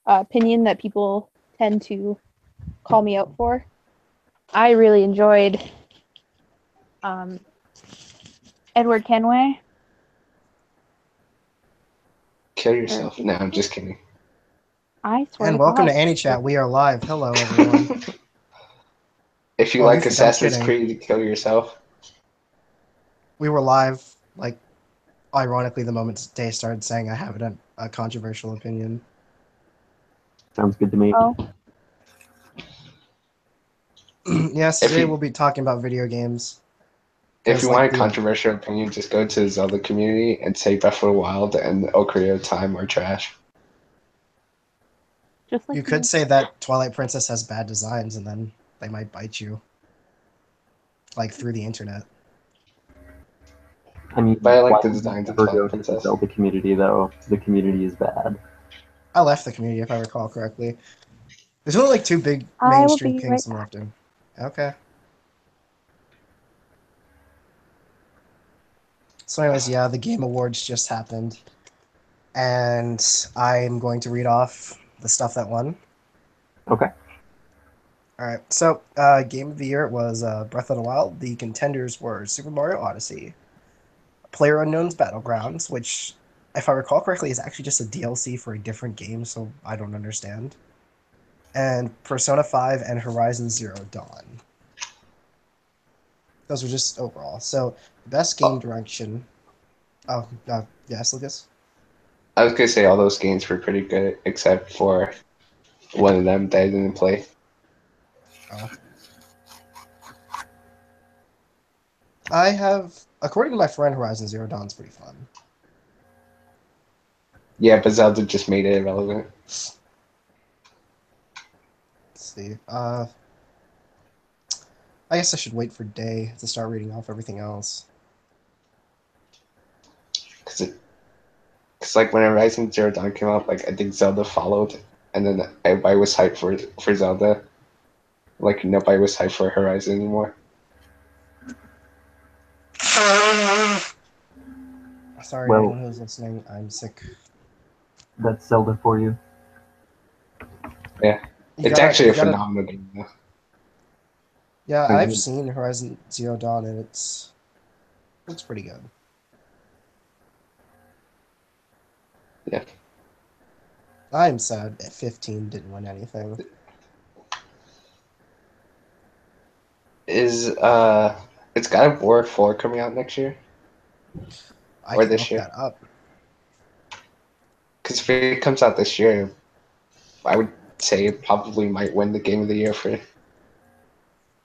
opinion that people tend to call me out for. I really enjoyed Edward Kenway. Kill yourself. No, I'm just kidding. I swear And to welcome God. to Anichat. We are live. Hello, everyone. If you Oh, you like think I'm Assassin's kidding. Creed, kill yourself. We were live, like, ironically, the moment Day started saying I have a controversial opinion. Sounds good to me. Oh, Yes, If today you we'll be talking about video games. if you like, want a controversial opinion, just go to the Zelda community and say Breath of the Wild and Ocarina of Time are trash. just like You could say that Twilight Princess has bad designs, and then they might bite you. Like, through the internet. I mean, But I like why the would you designs of ever go Twilight to the Princess. Zelda community, though? The community is bad. I left the community, if I recall correctly. There's only, like, 2 big I will mainstream be kings right left in. Okay. So anyways, yeah, the Game Awards just happened. And I'm going to read off the stuff that won. Okay. Alright, so Game of the Year was Breath of the Wild. The contenders were Super Mario Odyssey, PlayerUnknown's Battlegrounds, which, if I recall correctly, is actually just a DLC for a different game, so I don't understand. And Persona 5 and Horizon Zero Dawn. Those were just overall. So, best game direction. Oh, yes, Lucas? I was gonna say all those games were pretty good, except for one of them that I didn't play. Oh. I have, according to my friend, Horizon Zero Dawn's pretty fun. Yeah, but Zelda just made it irrelevant. Let's see. I guess I should wait for Day to start reading off everything else. Cause like when Horizon Zero Dawn came out, like I think Zelda followed, and then everybody was hyped for Zelda. Like nobody was hyped for Horizon anymore. Sorry, Well- anyone who's listening. I'm sick. That's Zelda for you. Yeah, it's actually a phenomenal game. Though. Yeah, Mhm. I've seen Horizon Zero Dawn, and looks pretty good. Yeah. I'm sad 15 didn't win anything. Is it's God of War 4 coming out next year? I Or can this look year? that up. Because if it comes out this year, I would say it probably might win the Game of the Year for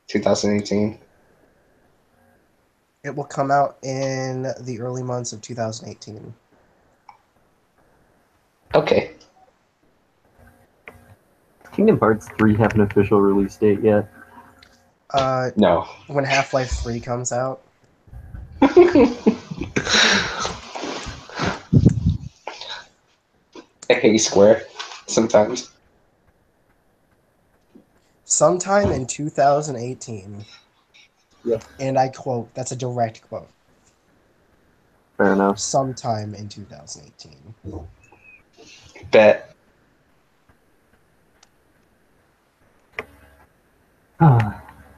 2018. It will come out in the early months of 2018. Okay. Kingdom Hearts 3 have an official release date yet? No. When Half-Life 3 comes out. I hate Square sometimes. Sometime in 2018. Yeah. And I quote, that's a direct quote. Fair enough. Sometime in 2018. Bet.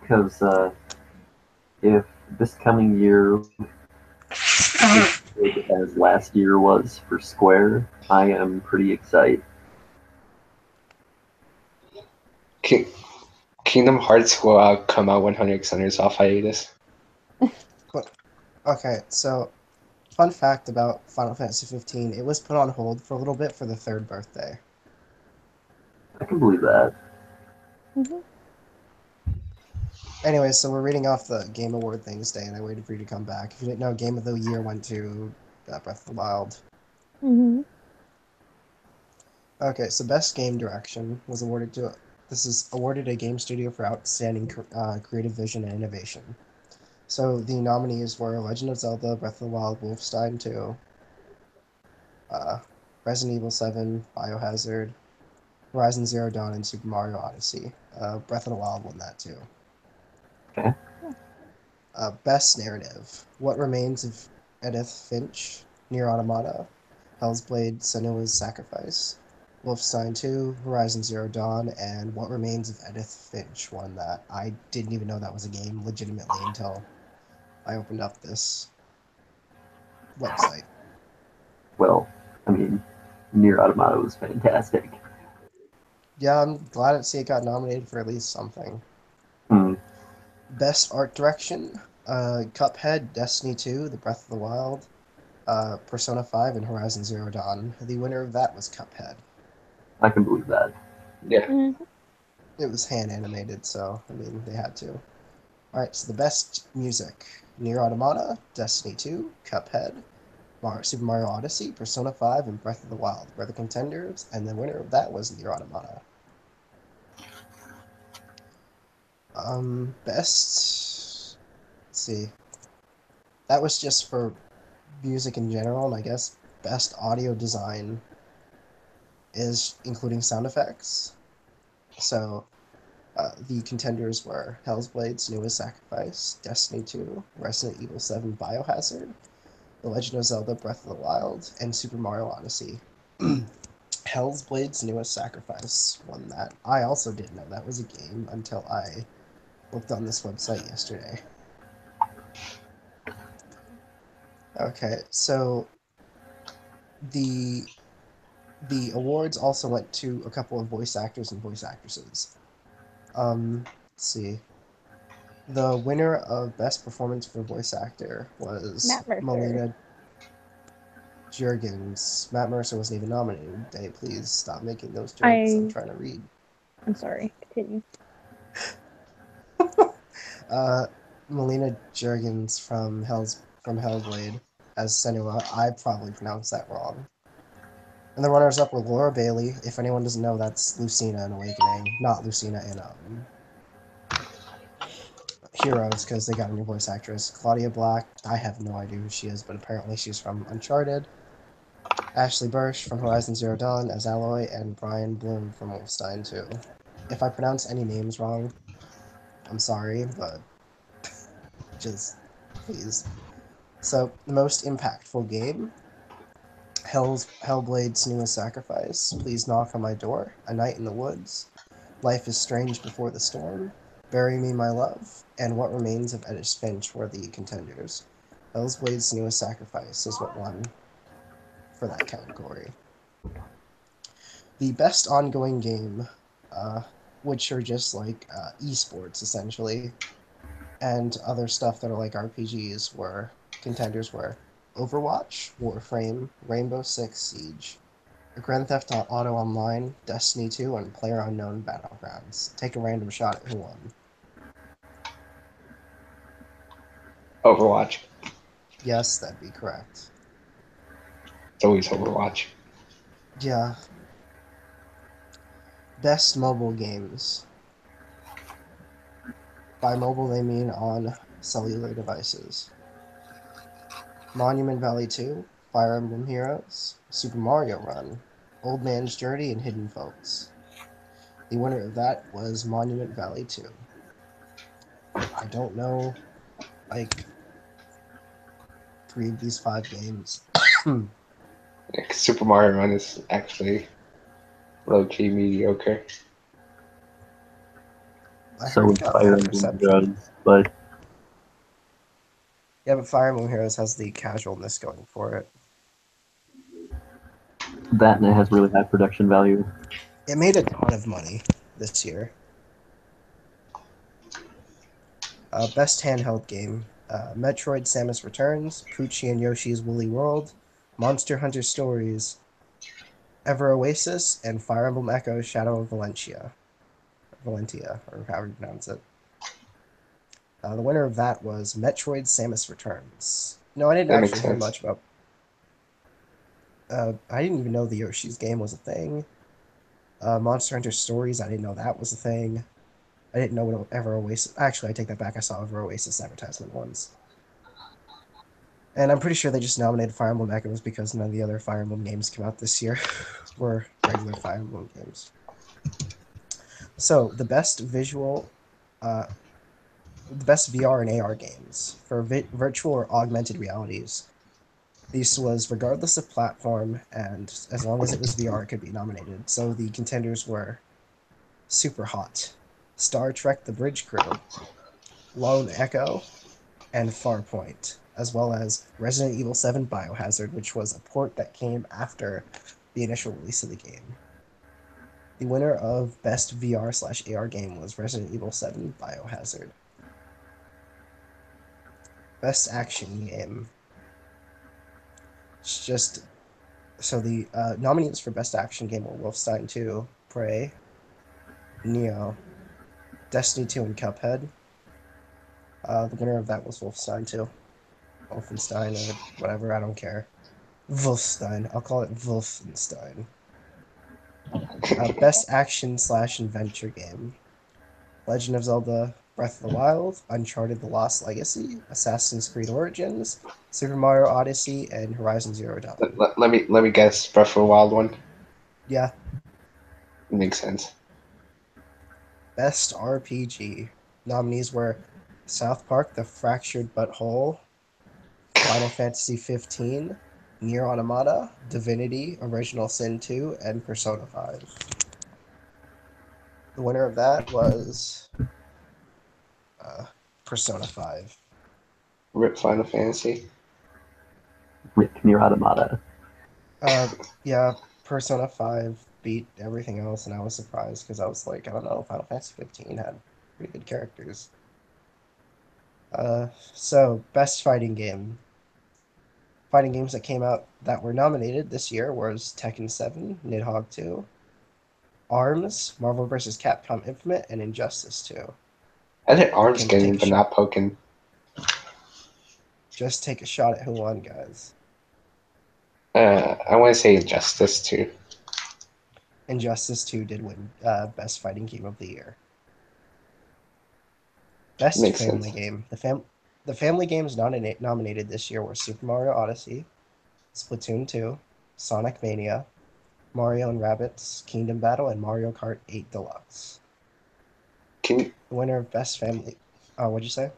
Because if this coming year is as good as last year was for Square, I am pretty excited. Kingdom Hearts will come out 100% on its off hiatus. Okay, so fun fact about Final Fantasy 15, it was put on hold for a little bit for the 3rd birthday. I can believe that. Mm-hmm. Anyway, so we're reading off the Game Award things today, and I waited for you to come back. If you didn't know, Game of the Year went to Breath of the Wild. Mm-hmm. Okay, so Best Game Direction was awarded to... This is awarded a game studio for outstanding creative vision and innovation. So the nominees were Legend of Zelda, Breath of the Wild, Wolfenstein 2, Resident Evil 7, Biohazard, Horizon Zero Dawn, and Super Mario Odyssey. Breath of the Wild won that too. Okay. Best Narrative. What Remains of Edith Finch, Nier Automata, Hell's Blade, Senua's Sacrifice, Wolfenstein 2, Horizon Zero Dawn, and What Remains of Edith Finch won that. I didn't even know that was a game legitimately until I opened up this website. Well, I mean, Nier Automata was fantastic. Yeah, I'm glad to see it got nominated for at least something. Hmm. Best Art Direction, Cuphead, Destiny 2, The Breath of the Wild, Persona 5, and Horizon Zero Dawn. The winner of that was Cuphead. I can believe that. Yeah. It was hand animated, so, I mean, they had to. Alright, so the best music. Nier Automata, Destiny 2, Cuphead, Super Mario Odyssey, Persona 5, and Breath of the Wild were the contenders, and the winner of that was Nier Automata. Best... Let's see. That was just for music in general, and I guess best audio design is including sound effects. So, the contenders were Hell's Blade: Senua's Sacrifice, Destiny 2, Resident Evil 7 Biohazard, The Legend of Zelda Breath of the Wild, and Super Mario Odyssey. Hell's Blade: Senua's Sacrifice won that. I also didn't know that was a game until I looked on this website yesterday. Okay, so the awards also went to a couple of voice actors and voice actresses. Let's see. The winner of Best Performance for Voice Actor was Matt Mercer. Melina Juergens. Matt Mercer wasn't even nominated. Hey, please stop making those jokes. I'm trying to read. I'm sorry. Continue. Melina Juergens from Hellblade as Senua. I probably pronounced that wrong. And the runners-up were Laura Bailey. If anyone doesn't know, that's Lucina in Awakening, not Lucina in Heroes, because they got a new voice actress. Claudia Black, I have no idea who she is, but apparently she's from Uncharted. Ashley Burch from Horizon Zero Dawn as Aloy, and Brian Bloom from Wolfenstein 2. If I pronounce any names wrong, I'm sorry, but just please. So, the most impactful game, Hellblade: Senua's Sacrifice, Please Knock on My Door, A Night in the Woods, Life is Strange Before the Storm, Bury Me My Love, and What Remains of Edith Finch were the contenders. Hellblade: Senua's Sacrifice is what won for that category. The best ongoing game, which are just like esports essentially, and other stuff that are like RPGs, contenders were Overwatch, Warframe, Rainbow Six Siege, Grand Theft Auto Online, Destiny 2, and PlayerUnknown Battlegrounds. Take a random shot at who won. Overwatch. Yes, that'd be correct. It's always Overwatch. Yeah. Best mobile games. By mobile, they mean on cellular devices. Monument Valley 2, Fire Emblem Heroes, Super Mario Run, Old Man's Journey, and Hidden Folks. The winner of that was Monument Valley 2. I don't know, like, 3 of these 5 games. Super Mario Run is actually low-key mediocre. I So heard was it got Fire bad Emblem reception. Heroes, but Yeah, but Fire Emblem Heroes has the casualness going for it. that and it has really high production value. It made a ton of money this year. Best handheld game. Metroid Samus Returns, Poochie and Yoshi's Woolly World, Monster Hunter Stories, Ever Oasis, and Fire Emblem Echo Shadow of Valentia, or however you pronounce it. The winner of that was Metroid Samus Returns. No, I didn't That makes actually hear sense. much about... I didn't even know the Yoshi's game was a thing. Monster Hunter Stories, I didn't know that was a thing. I didn't know what Ever Oasis... Actually, I take that back. I saw Ever Oasis advertisement once. And I'm pretty sure they just nominated Fire Emblem Echoes because none of the other Fire Emblem games came out this year were regular Fire Emblem games. So, the best VR and AR games for virtual or augmented realities. This was regardless of platform, and as long as it was VR, it could be nominated. So the contenders were Super Hot, Star Trek The Bridge Crew, Lone Echo, and Farpoint, as well as Resident Evil 7 Biohazard, which was a port that came after the initial release of the game. The winner of Best VR/AR Game was Resident Evil 7 Biohazard. Best Action Game. It's just so the nominees for Best Action Game were Wolfenstein 2, Prey, Neo, Destiny 2, and Cuphead. The winner of that was Wolfenstein 2. Wolfenstein or whatever, I don't care. Wolfenstein. I'll call it Wolfenstein. Best Action/Adventure Game. Legend of Zelda Breath of the Wild, Uncharted The Lost Legacy, Assassin's Creed Origins, Super Mario Odyssey, and Horizon Zero Dawn. Let me guess. Breath of the Wild one. Yeah. Makes sense. Best RPG. Nominees were South Park The Fractured But Whole, Final Fantasy 15, Nier Automata, Divinity, Original Sin 2, and Persona 5. The winner of that was Persona 5. Rip Final Fantasy. Rick Nier Automata. Yeah, Persona 5 beat everything else, and I was surprised because I was like, I don't know, Final Fantasy 15 had pretty good characters. So, best fighting game. Fighting games that came out that were nominated this year was Tekken 7, Nidhogg 2, ARMS, Marvel vs. Capcom Infinite, and Injustice 2. I did Arms Can Gaming, take a but shot. not Pokken. Just take a shot at who won, guys. I want to say Injustice too. Injustice 2 did win Best Fighting Game of the Year. Best Makes Family sense. Game. The family games nominated this year were Super Mario Odyssey, Splatoon 2, Sonic Mania, Mario and Rabbids Kingdom Battle, and Mario Kart 8 Deluxe. Can The winner of Best Family... what'd you say?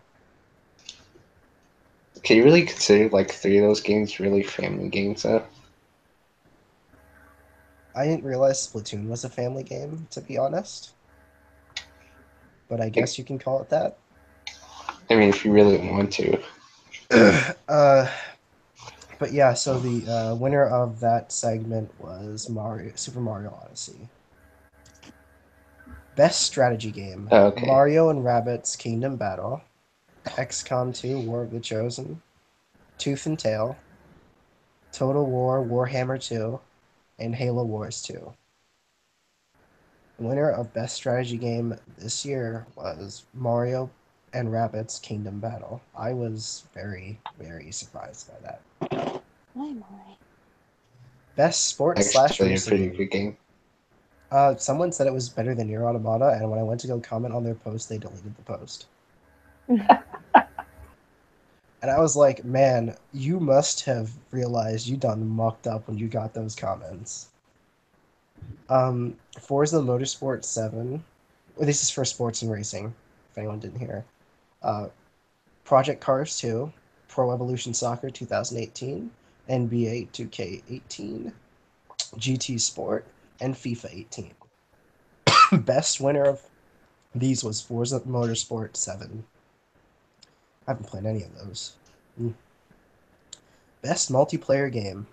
you really consider like 3 of those games really family games though? I didn't realize Splatoon was a family game, to be honest. But I guess you can call it that. I mean, if you really want to. But yeah, so the winner of that segment was Super Mario Odyssey. Best strategy game: Oh, okay. Mario and Rabbids Kingdom Battle, XCOM 2 War of the Chosen, Tooth and Tail, Total War Warhammer 2, and Halo Wars 2. The winner of Best Strategy Game this year was Mario and Rabbids Kingdom Battle. I was very, very surprised by that. Why am I? Best sports/racing Actually, a pretty game. good game. Someone said it was better than Nier Automata, and when I went to go comment on their post, they deleted the post. And I was like, man, you must have realized you done mucked up when you got those comments. Forza Motorsport 7. Well, this is for sports and racing, if anyone didn't hear. Project Cars 2, Pro Evolution Soccer 2018, NBA 2K18, GT Sport, and FIFA 18. Best winner of these was Forza Motorsport 7. I haven't played any of those. Best multiplayer game.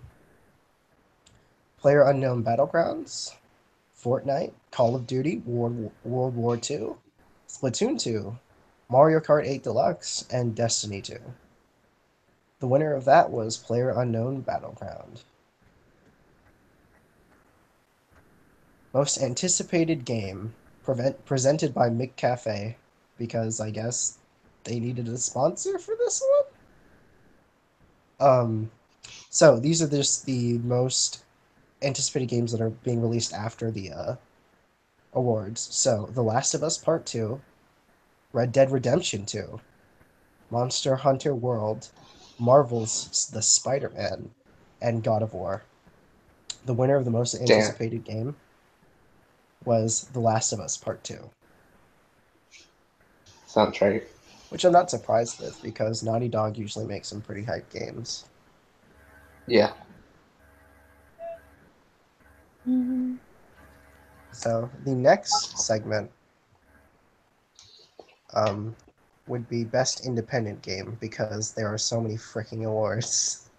PlayerUnknown Battlegrounds, Fortnite, Call of Duty, World War II, Splatoon 2, Mario Kart 8 Deluxe, and Destiny 2. The winner of that was PlayerUnknown Battleground. Most anticipated game, presented by McCafe, because I guess they needed a sponsor for this one. So these are just the most anticipated games that are being released after the awards. So The Last of Us Part 2, Red Dead Redemption 2, Monster Hunter World, Marvel's The Spider-Man, and God of War. The winner of the most anticipated game was The Last of Us Part 2. Sounds right. Which I'm not surprised with, because Naughty Dog usually makes some pretty hype games. Yeah. Mhm. So the next segment would be Best Independent Game because there are so many freaking awards.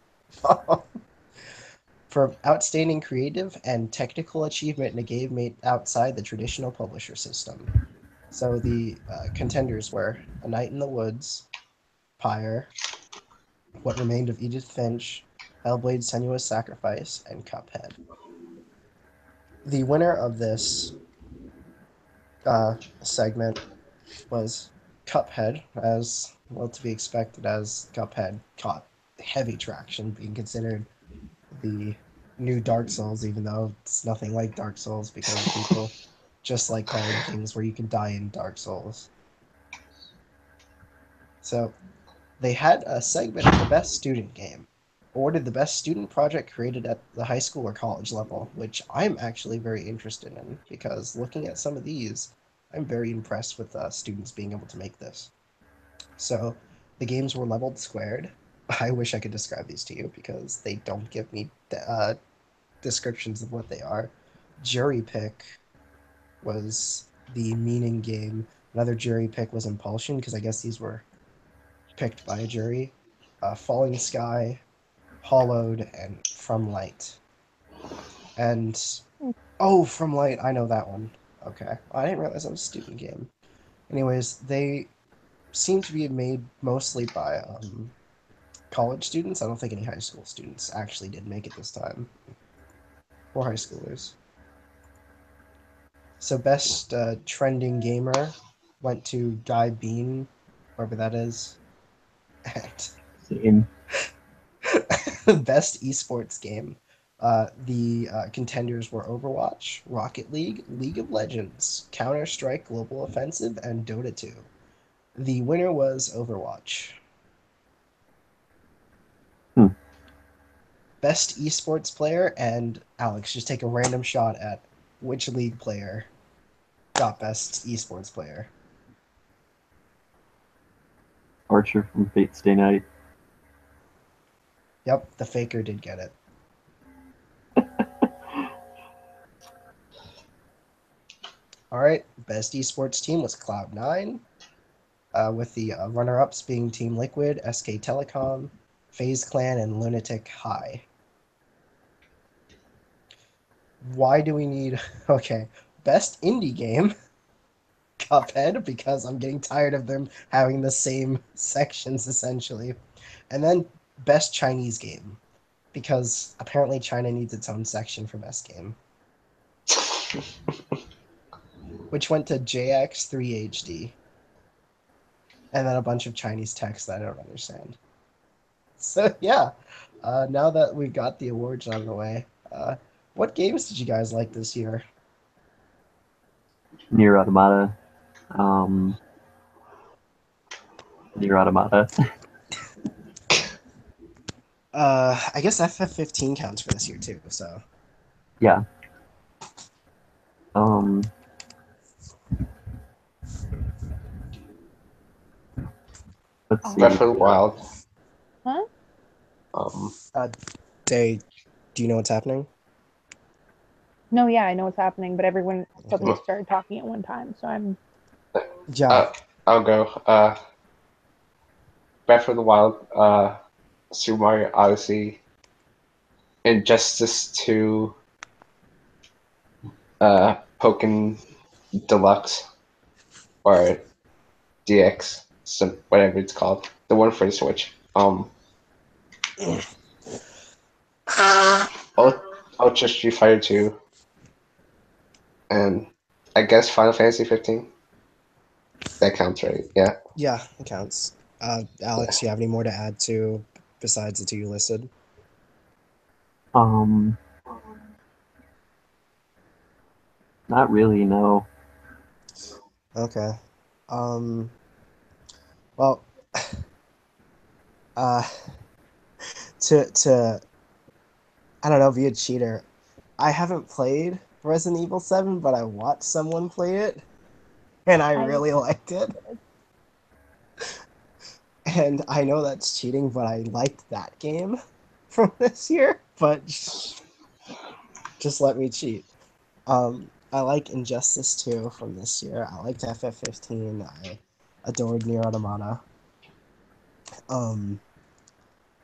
For outstanding creative and technical achievement in a game made outside the traditional publisher system. So the contenders were A Night in the Woods, Pyre, What Remained of Edith Finch, Hellblade's Senua's Sacrifice, and Cuphead. The winner of this segment was Cuphead, as well to be expected, as Cuphead caught heavy traction, being considered the new Dark Souls, even though it's nothing like Dark Souls because people just like calling things where you can die in Dark Souls. So they had a segment for Best Student Game, awarded the best student project created at the high school or college level, which I'm actually very interested in because looking at some of these, I'm very impressed with students being able to make this. So the games were leveled squared. I wish I could describe these to you because they don't give me descriptions of what they are. Jury Pick was the meaning game. Another jury pick was Impulsion because I guess these were picked by a jury. Falling Sky, Hollowed, and From Light. And oh, From Light, I know that one. Okay, I didn't realize that was a student game. Anyways, they seem to be made mostly by college students. I don't think any high school students actually did make it this time, or high schoolers. So best trending gamer went to Guy Bean, whoever that is. And Same. best esports game. The contenders were Overwatch, Rocket League, League of Legends, Counter-Strike Global Offensive, and Dota 2. The winner was Overwatch. Hmm. Best esports player, and Alex, just take a random shot at which league player got best esports player. Archer from Fate Stay Night. Yep, the Faker did get it. All right, best esports team was Cloud9, with the runner-ups being Team Liquid, SK Telecom, FaZe Clan, and Lunatic High. Why do we need... Okay, best indie game, Cuphead, because I'm getting tired of them having the same sections, essentially. And then best Chinese game, because apparently China needs its own section for best game, which went to JX3HD. And then a bunch of Chinese text that I don't understand. So yeah, now that we've got the awards out of the way, what games did you guys like this year? Near Automata. Near Automata. I guess FF15 counts for this year too. So Yeah. Let's see. Breath of the Wild. Huh? Day, do you know what's happening? No, yeah, I know what's happening, but everyone suddenly started talking at one time, so I'm. Yeah. I'll go. Breath of the Wild, Super Mario Odyssey, Injustice 2, Pokken Deluxe, or DX, so whatever it's called, the one for the Switch. Ultra Street Fighter 2, and I guess Final Fantasy 15. That counts, right? Yeah. Yeah, it counts. Alex, you have any more to add to besides the two you listed? Not really, no. Okay. Well, to I don't know, be a cheater. I haven't played Resident Evil 7, but I watched someone play it, and I really liked it. And I know that's cheating, but I liked that game. from this year, but just let me cheat. I like Injustice 2 from this year. I liked FF15. I adored Nier Automata.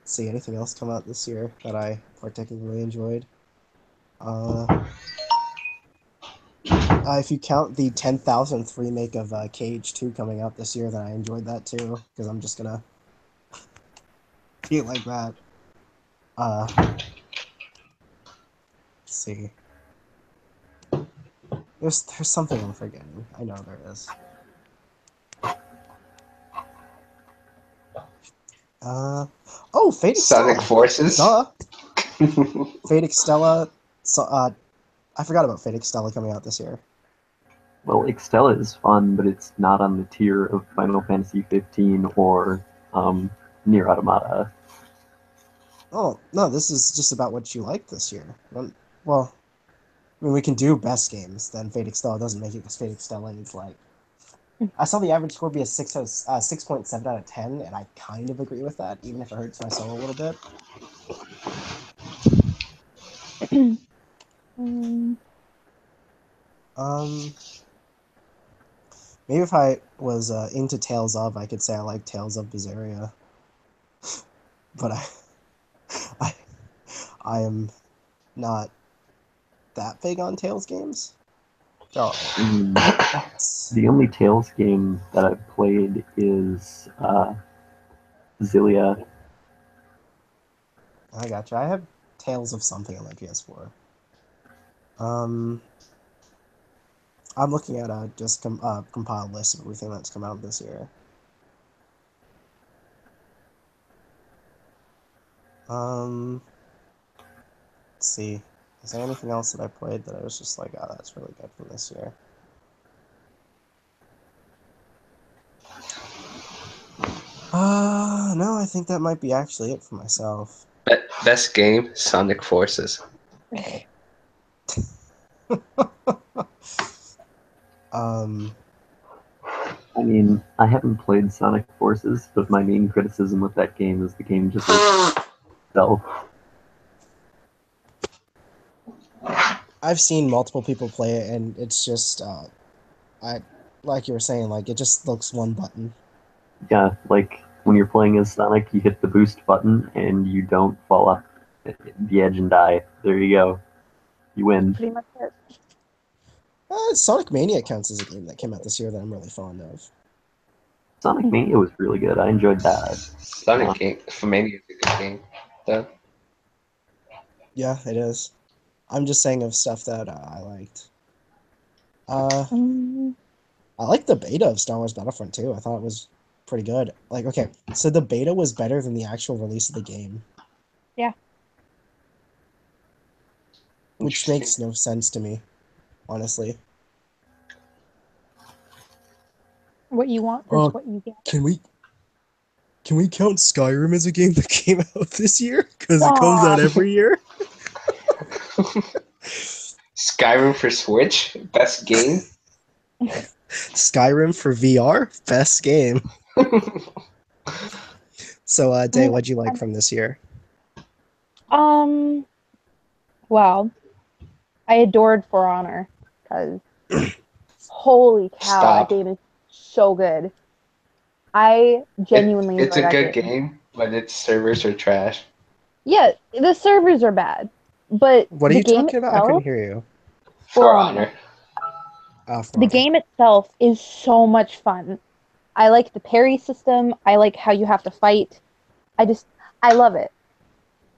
See anything else come out this year that I particularly enjoyed? If you count the 10,000th remake of Cage 2 coming out this year, then I enjoyed that too, because I'm just gonna feel like that. Let's see. There's something I'm forgetting. I know there is. Fate Sonic Extella. Forces. Duh. Fate Extella. So, I forgot about Fate Extella coming out this year. Well, Extella is fun, but it's not on the tier of Final Fantasy 15 or Nier Automata. Oh, no, this is just about what you liked this year. Well, I mean, we can do best games, then Fate Extella doesn't make it because Fate Extella is like... I saw the average score be a 6.7 out of 10, and I kind of agree with that, even if it hurts my soul a little bit. Maybe if I was into Tales of, I could say I like Tales of Berseria. But I am not that big on Tales games. Oh. The only Tales game that I've played is Zillia. I gotcha. I have Tales of something on my PS4. I'm looking at a just compiled list of everything that's come out this year. Let's see. Is there anything else that I played that I was just like, oh, that's really good from this year? No, I think that might be actually it for myself. Best game, Sonic Forces. I mean, I haven't played Sonic Forces, but my main criticism with that game is the game just itself. I've seen multiple people play it, and it's just, like you were saying, like, it just looks one button. Yeah, like when you're playing as Sonic, you hit the boost button and you don't fall off the edge and die. There you go. You win. Pretty much it. Sonic Mania counts as a game that came out this year that I'm really fond of. Sonic Mania was really good. I enjoyed that. Sonic game for Mania is a good game, though. Yeah, it is. I'm just saying of stuff that I liked. I liked the beta of Star Wars Battlefront 2. I thought it was pretty good. Like, okay, so the beta was better than the actual release of the game. Yeah. Which makes no sense to me, honestly. What you want is what you get. Can we count Skyrim as a game that came out this year? Because it comes out every year. Skyrim for Switch, best game. Skyrim for VR, best game. So, Day, what'd you like from this year? Well, I adored For Honor because holy cow, Stop. that game is so good. I genuinely It's enjoy a that good game, but its servers are trash. Yeah, the servers are bad, but What are the you game talking about? I itself, couldn't hear you. For Honor. the game itself is so much fun. I like the parry system. I like how you have to fight. I love it.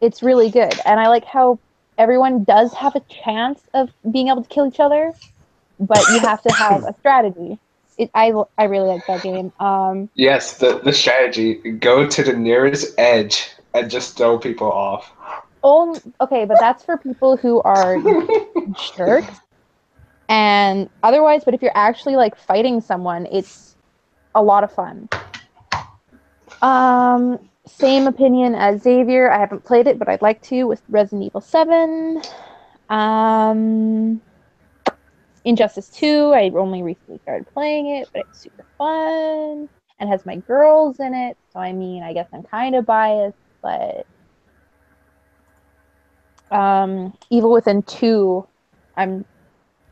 It's really good. And I like how everyone does have a chance of being able to kill each other, but you have to have a strategy. I really like that game. Yes, the strategy. Go to the nearest edge and just throw people off. Oh, okay, but that's for people who are jerks. And otherwise, but if you're actually like fighting someone, it's a lot of fun. Same opinion as Xavier. I haven't played it, but I'd like to with Resident Evil 7. Injustice 2, I only recently started playing it, but it's super fun and has my girls in it. So I mean, I guess I'm kind of biased, but Evil Within 2. I'm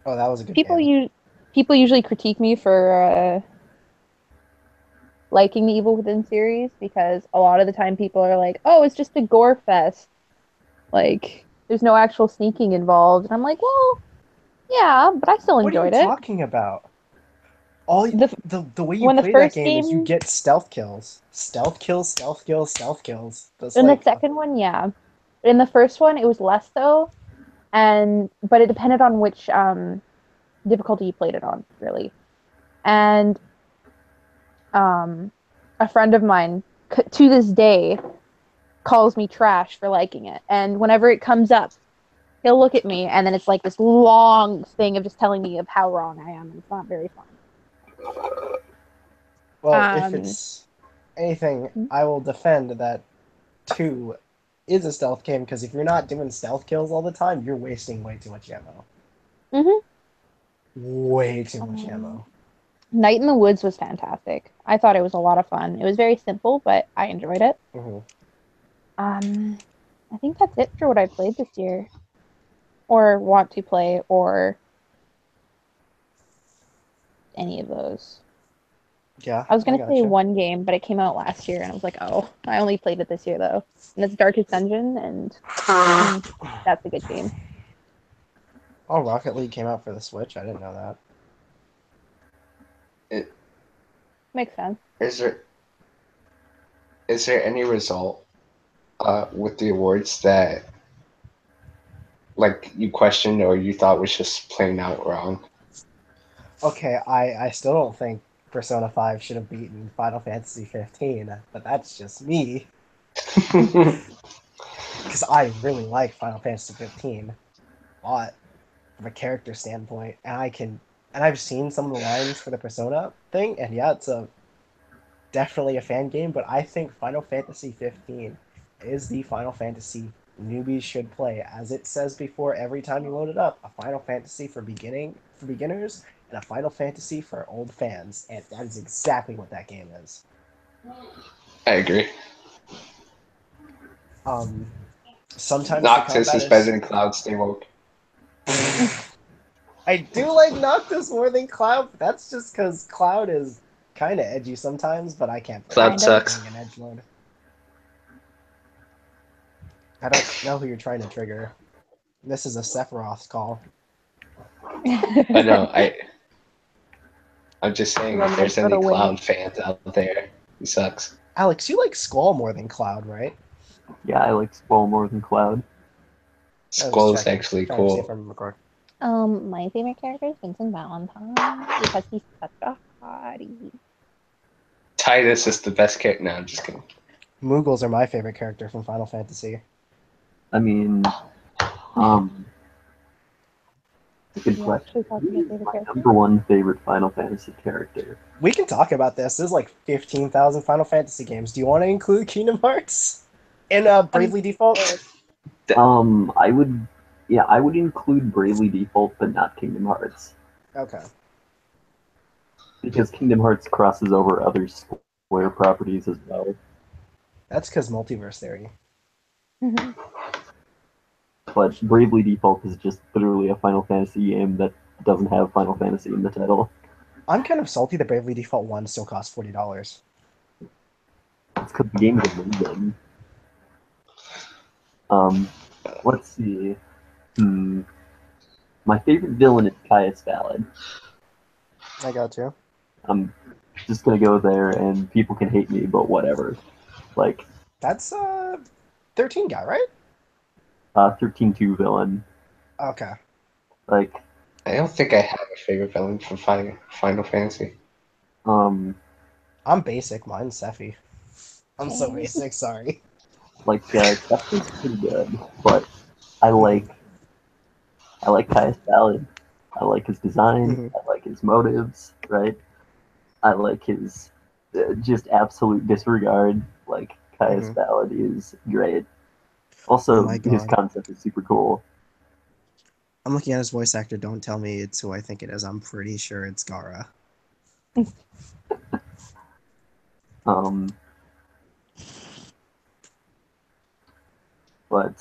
Oh, that was a good people game. People usually critique me for liking the Evil Within series because a lot of the time people are like, "Oh, it's just a gore fest. Like, there's no actual sneaking involved." And I'm like, "Well, yeah, but I still What are you enjoyed it." talking about? All The the way you when the play that first game is you game get stealth kills. Stealth kills, stealth kills, stealth kills. That's in the like second one, yeah. In the first one, it was less so, and but it depended on which difficulty you played it on, really. And um, a friend of mine, to this day, calls me trash for liking it. And whenever it comes up, he'll look at me, and then it's like this long thing of just telling me of how wrong I am, and it's not very fun. well, if Um, it's anything, I will defend that 2 is a stealth game because if you're not doing stealth kills all the time, you're wasting way too much ammo. mhm. Way too much ammo. Night in the Woods was fantastic. I thought it was a lot of fun. It was very simple, but I enjoyed it. Mm-hmm. I think that's it for what I played this year, or want to play, or any of those. Yeah, I was I gonna say gotcha. one game, but it came out last year, and I was like, oh, I only played it this year though, and it's Darkest Dungeon, and that's a good game. Oh, Rocket League came out for the Switch. I didn't know that. It, Makes sense. is there any result with the awards that like you questioned or you thought was just plain out wrong? Okay, I still don't think Persona 5 should have beaten Final Fantasy 15, but that's just me. Because I really like Final Fantasy 15 a lot from a character standpoint, and I've seen some of the lines for the Persona thing, and yeah, it's definitely a fan game, but I think Final Fantasy 15 is the Final Fantasy newbies should play. As it says before every time you load it up, a Final Fantasy for beginners and a Final Fantasy for old fans, and that is exactly what that game is. I agree. Um, sometimes the Noctis combat is better is. than Cloud Stay Woke. I do like Noctis more than Cloud, but that's just because Cloud is kind of edgy sometimes, but I can't play Cloud Kind of. sucks. being an edge mode. I don't know who you're trying to trigger. This is a Sephiroth call. I know. I'm just saying if Remember there's for any the win. Cloud fans out there, he sucks. Alex, you like Squall more than Cloud, right? Yeah, I like Squall more than Cloud. I was just Squall's checking, actually trying to see if cool. I'm correct. My favorite character is Vincent Valentine because he's such a hottie. Titus is the best character. No, I'm just kidding. Moogles are my favorite character from Final Fantasy. I mean, um, it's a good You actually question. talk Who about is favorite my character? number one favorite Final Fantasy character? We can talk about this. There's like 15,000 Final Fantasy games. Do you want to include Kingdom Hearts in Bravely Default? I would include Bravely Default, but not Kingdom Hearts. Okay. Because Kingdom Hearts crosses over other Square properties as well. That's because multiverse theory. But Bravely Default is just literally a Final Fantasy game that doesn't have Final Fantasy in the title. I'm kind of salty that Bravely Default 1 still costs $40. It's because the game is amazing. Let's see. My favorite villain is Caius Ballad. I got you. I'm just gonna go there, and people can hate me, but whatever. Like, That's 13 guy, right? 13-2 villain. Okay. Like, I don't think I have a favorite villain from Final Fantasy. I'm basic. Mine's Sephi. I'm so basic. Sorry. Kefka's pretty good, but I like Caius Ballad. I like his design. I like his motives. Right. I like his just absolute disregard. Like Caius Ballad is great. Also, his concept is super cool. I'm looking at his voice actor. Don't tell me it's who I think it is. I'm pretty sure it's Gara. But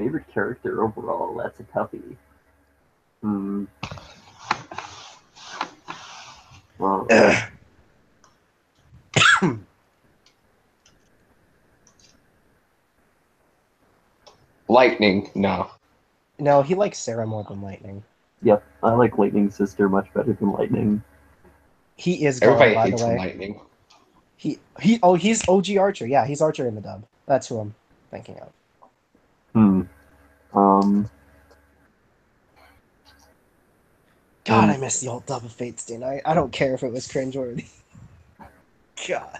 favorite character overall, that's a toughie. Well, Lightning, no. No, he likes Sarah more than Lightning. yep, I like Lightning's sister much better than Lightning. He is Gara, Everybody by the hates way. Lightning. He's OG Archer. Yeah, he's Archer in the dub. That's who I'm thinking of. God, I miss the old dub of Fate Stain. I don't care if it was cringeworthy. God.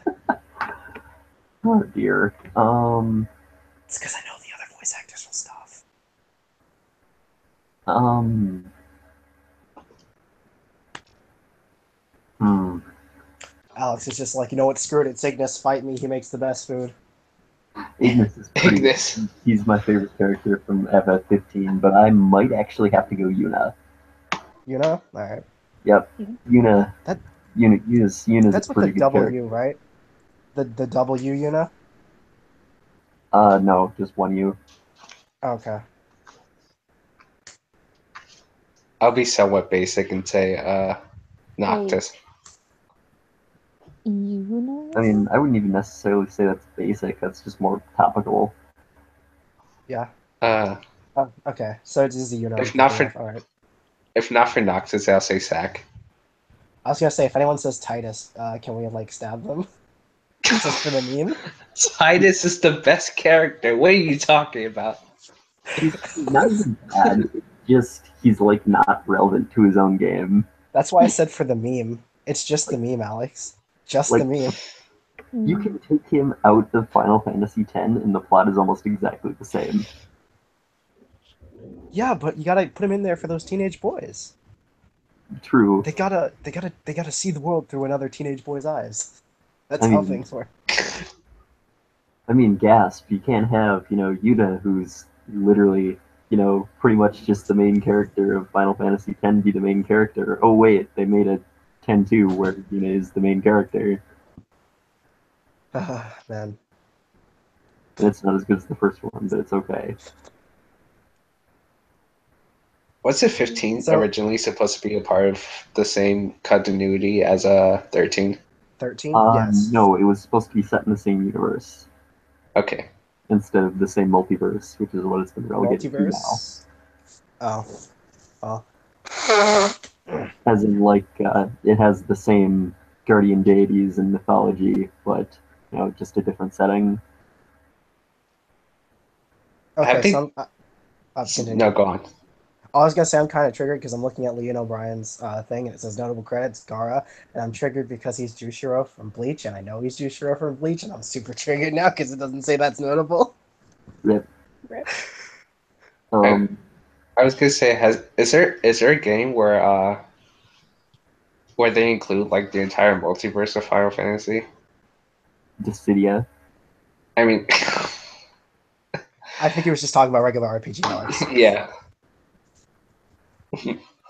Oh dear. It's because I know the other voice actors and stuff. Alex is just like, you know what, screw it, it's Ignis, fight me, he makes the best food. Ignis is pretty Ignis. He's my favorite character from FF15, but I might actually have to go Yuna. Yuna? Alright. Yep. Yuna. Yuna's That's a with the pretty good double character. U, right? The W Yuna? No, just one U. Okay. I'll be somewhat basic and say Noctis. Yuna? I mean, I wouldn't even necessarily say that's basic. That's just more topical. Yeah. Okay, so it is the Yuna. Alright. If not for Noctis, I'll say Sack. I was gonna say, if anyone says Titus, can we, like, stab them? Just for the meme? Titus is the best character. What are you talking about? He's not even bad. It's just he's like not relevant to his own game. That's why I said for the meme. It's just the meme, Alex. Just the meme. You can take him out of Final Fantasy X, and the plot is almost exactly the same. Yeah, but you gotta put him in there for those teenage boys. True. They gotta see the world through another teenage boy's eyes. That's how things work. I mean, gasp! You can't have Yuta, who's literally pretty much just the main character of Final Fantasy X, be the main character. Oh wait, they made a 10-2 where Yuta is the main character. Man. And it's not as good as the first one, but it's okay. Was it 15 originally supposed to be a part of the same continuity as 13? 13? Yes. No, it was supposed to be set in the same universe. Okay. Instead of the same multiverse, which is what it's been relegated to now. Oh. As in, like, it has the same guardian deities and mythology, but, just a different setting. Okay, No, go on. I was gonna say I'm kind of triggered because I'm looking at Leon O'Brien's thing and it says notable credits Gara, and I'm triggered because he's Jushiro from Bleach, and I know he's Jushiro from Bleach, and I'm super triggered now because it doesn't say that's notable. Rip. I was gonna say, is there a game where they include like the entire multiverse of Final Fantasy? Dissidia. I mean, I think he was just talking about regular RPG, Alex. Yeah.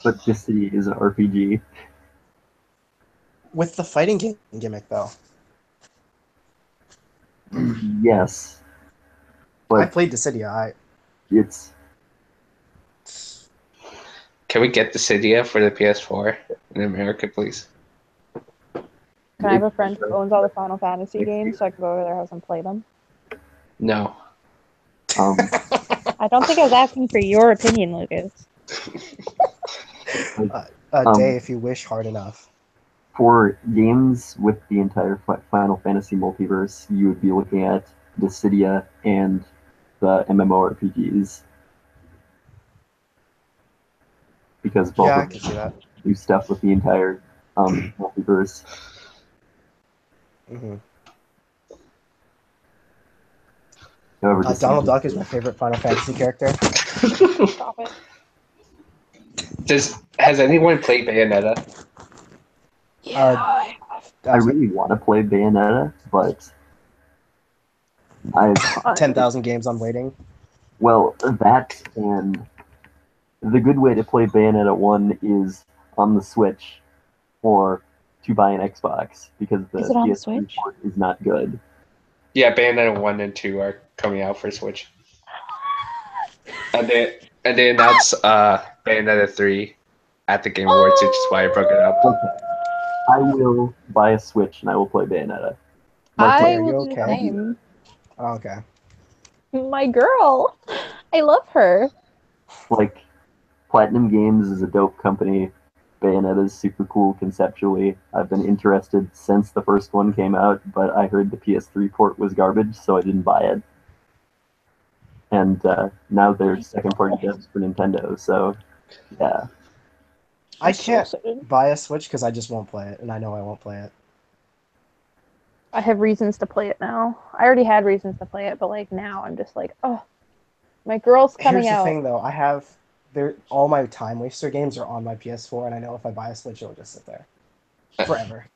But Dissidia is an RPG. With the fighting game gimmick, though. Yes. But I played Dissidia. It's... Can we get Dissidia for the PS4 in America, please? Can I have a friend who owns all the Final Fantasy games so I can go over to their house and play them? No. I don't think I was asking for your opinion, Lucas. Day, if you wish hard enough. For games with the entire Final Fantasy multiverse, you would be looking at Dissidia and the MMORPGs. Because both I can see that. do stuff with the entire multiverse. Mm-hmm. However, Donald Duck is my favorite Final Fantasy character. Stop it. Has anyone played Bayonetta? Yeah. I really want to play Bayonetta, but I've 10,000 games on waiting. Well, that and the good way to play Bayonetta 1 is on the Switch or to buy an Xbox because the PS3 port is not good. Yeah, Bayonetta 1 and 2 are coming out for Switch. and they announced Bayonetta 3 at the Game Awards, which is why I broke it up. Okay. I will buy a Switch and I will play Bayonetta. I are you will do the okay? same. Oh, okay. My girl. I love her. Like, Platinum Games is a dope company. Bayonetta is super cool conceptually. I've been interested since the first one came out, but I heard the PS3 port was garbage, so I didn't buy it. And now they're second-party devs for Nintendo, so yeah. I can't buy a Switch because I just won't play it, and I know I won't play it. I have reasons to play it now. I already had reasons to play it, but like now I'm just like, oh, my girl's coming Here's the out. thing, though. All my time waster games are on my PS4, and I know if I buy a Switch, it'll just sit there forever.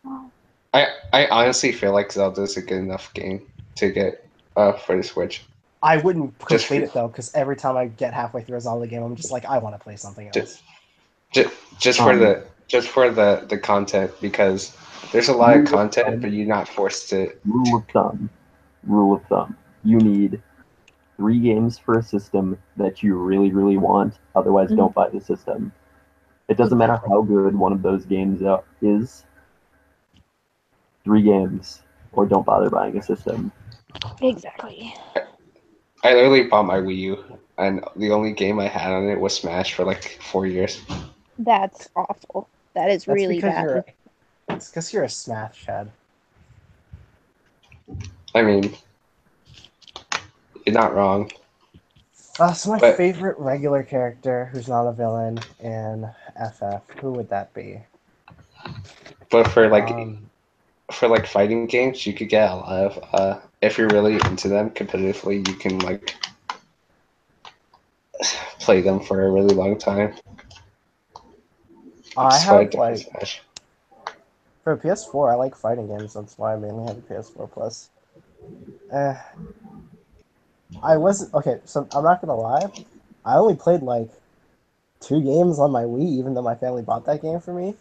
I honestly feel like Zelda's a good enough game to get for the Switch. I wouldn't complete it though, because every time I get halfway through a Zelda game, I'm just like, I want to play something else. Just for the content, because there's a lot of content, but you're not forced to. Rule of thumb. You need 3 games for a system that you really, really want. Otherwise, don't buy the system. It doesn't matter how good one of those games is. 3 games, or don't bother buying a system. Exactly. I literally bought my Wii U, and the only game I had on it was Smash for like 4 years. That's awful. That is really bad. It's because you're a Smash head. I mean, you're not wrong. So my favorite regular character who's not a villain in FF, who would that be? But for like fighting games, you could get a lot of if you're really into them competitively, you can like play them for a really long time. I have like for PS4, I like fighting games. That's why I mainly have a PS4 Plus. I wasn't okay. So I'm not gonna lie. I only played like 2 games on my Wii, even though my family bought that game for me,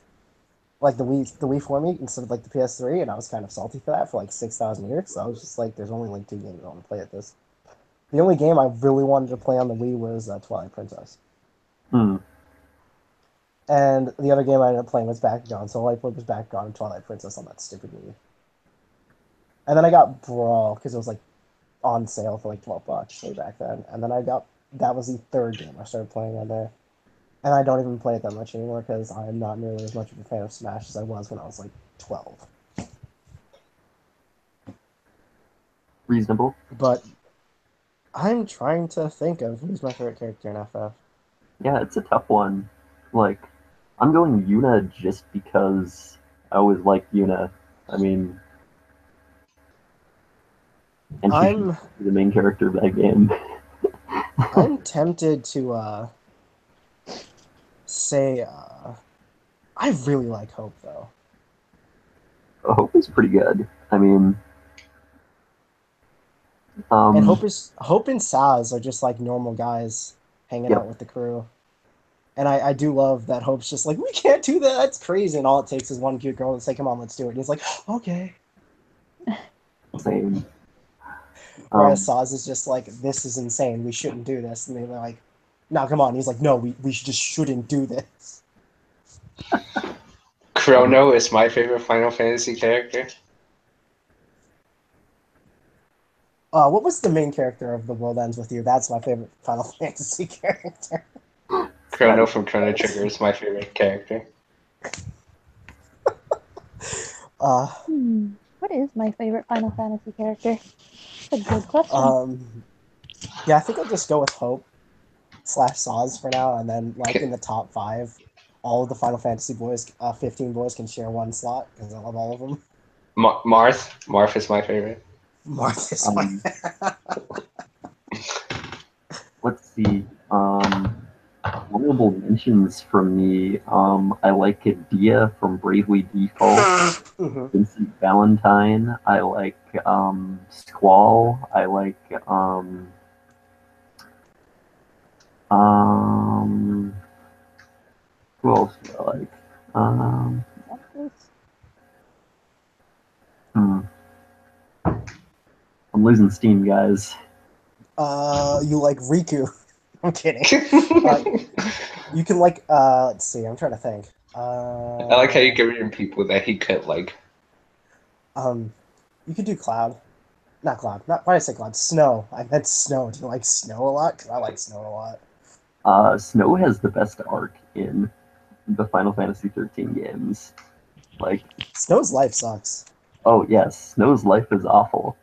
like the Wii for me instead of like the PS3, and I was kind of salty for that for like 6,000 years. So I was just like, there's only like 2 games I want to play at this. The only game I really wanted to play on the Wii was Twilight Princess. And the other game I ended up playing was Bakugan, so all I played was Bakugan and Twilight Princess on that stupid Wii. And then I got Brawl because it was like on sale for like $12 way back then. And then that was the 3rd game I started playing on there. And I don't even play it that much anymore because I'm not nearly as much of a fan of Smash as I was when I was like 12. Reasonable. But I'm trying to think of who's my favorite character in FF. Yeah, it's a tough one. Like, I'm going Yuna just because I always liked Yuna. I mean, and she's the main character of that game. I'm tempted to say I really like Hope though. Hope is pretty good. I mean, and Hope and Saz are just like normal guys hanging out with the crew. And I do love that Hope's just like, we can't do that, that's crazy. And all it takes is one cute girl to say, come on, let's do it. And he's like, okay. Same. Whereas Saz is just like, this is insane, we shouldn't do this. And they're like, no, come on. And he's like, no, we just shouldn't do this. Chrono is my favorite Final Fantasy character. What was the main character of The World Ends With You? That's my favorite Final Fantasy character. Chrono from Chrono Trigger is my favorite character. What is my favorite Final Fantasy character? That's a good question. Yeah, I think I'll just go with Hope / Saz for now, and then like in the top 5, all of the Final Fantasy boys, 15 boys can share one slot because I love all of them. Marth is my favorite. Marth is my Let's see. Honorable mentions from me. I like Dia from Bravely Default. Vincent Valentine. I like Squall. I like who else do I like? I'm losing steam, guys. You like Riku I'm kidding. You can let's see. I'm trying to think. I like how you give him people that he could like. You could do Cloud. Not Cloud. Not why did I say Cloud? Snow. I meant Snow. Do you like Snow a lot? Because I like Snow a lot. Snow has the best arc in the Final Fantasy 13 games. Like, Snow's life sucks. oh yes, Snow's life is awful.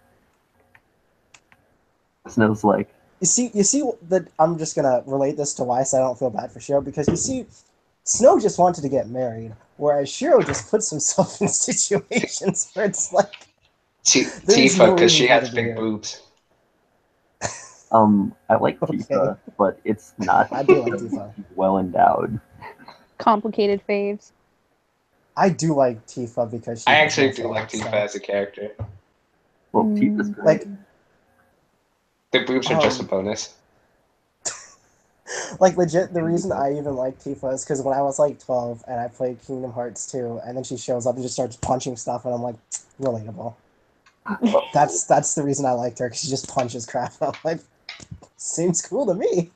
Snow's like, You see that I'm just gonna relate this to why I don't feel bad for Shiro, because you see, Snow just wanted to get married, whereas Shiro just puts himself in situations where it's like Tifa, because she has big boobs. I like Okay. Tifa, but it's not I do like Tifa. well endowed. Complicated faves. I do like Tifa because I actually do like Tifa stuff. as a character. Well, Tifa's great. Like, The boobs are just a bonus. like legit, the reason I even like Tifa is because when I was like 12 and I played Kingdom Hearts 2, and then she shows up and just starts punching stuff, and I'm like, relatable. That's the reason I liked her, because she just punches crap. I'm like, seems cool to me.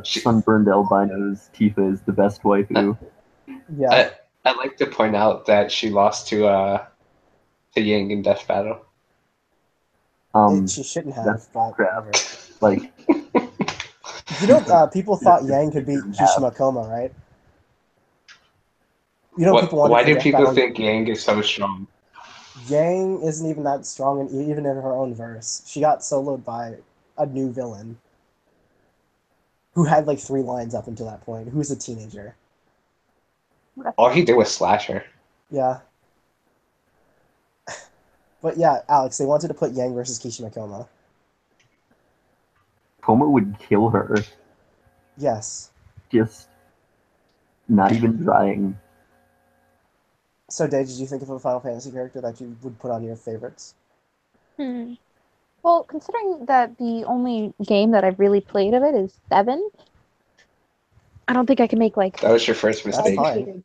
Sunburned albinos, Tifa is the best waifu. Yeah. I'd like to point out that she lost to Yang in Death Battle. She shouldn't have. That's But crap. whatever. Like, You know, people thought Yang could beat Kishima Koma, right? You know, people wanted Why for do Death people Battle. think Yang is so strong? Yang isn't even that strong, even in her own verse. She got soloed by a new villain who had like 3 lines up until that point, who's a teenager. All he did was slash her. Yeah. But yeah, Alex, they wanted to put Yang versus Kishima Koma. Koma would kill her, Yes. just not even trying. So, Dave, did you think of a Final Fantasy character that you would put on your favorites? Well, considering that the only game that I've really played of it is 7, I don't think I can make like. That was your first mistake. Fine.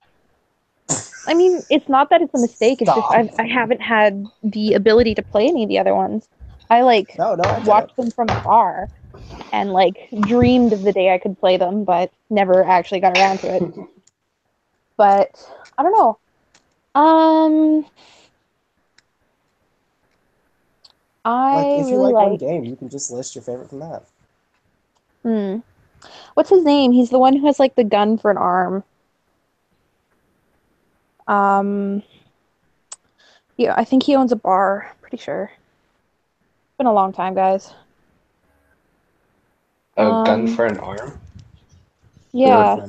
I mean, it's not that it's a mistake. It's Stop. just I haven't had the ability to play any of the other ones. I like No, I get watched it. them from afar and like dreamed of the day I could play them, but never actually got around to it. But I don't know. I If you really like one game, you can just list your favorite from that. What's his name? He's the one who has like the gun for an arm. Yeah, I think he owns a bar. Pretty sure. It's been a long time, guys. A gun for an arm? Yeah.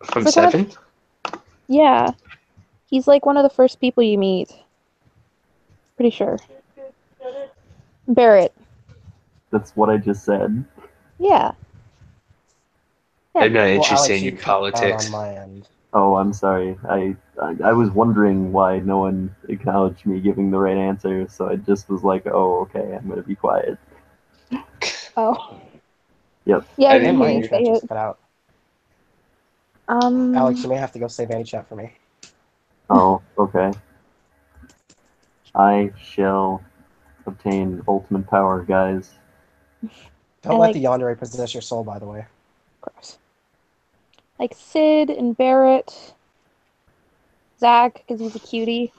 From so 7? Yeah. He's like one of the first people you meet. Pretty sure. Barrett. That's what I just said. Yeah. I'm not Well, interested Alex, in you your cut out politics. on my end. Oh, I'm sorry. I was wondering why no one acknowledged me giving the right answer, so I just was like, oh, okay, I'm gonna be quiet. Oh. Yep. Yeah, I I didn't didn't My hear you internet say just it. cut out. Alex, you may have to go save Anichat for me. Oh, okay. I shall obtain ultimate power, guys. Don't I let like- the yandere possess your soul, by the way. Of course. Like Sid and Barrett. Zach, because he's a cutie.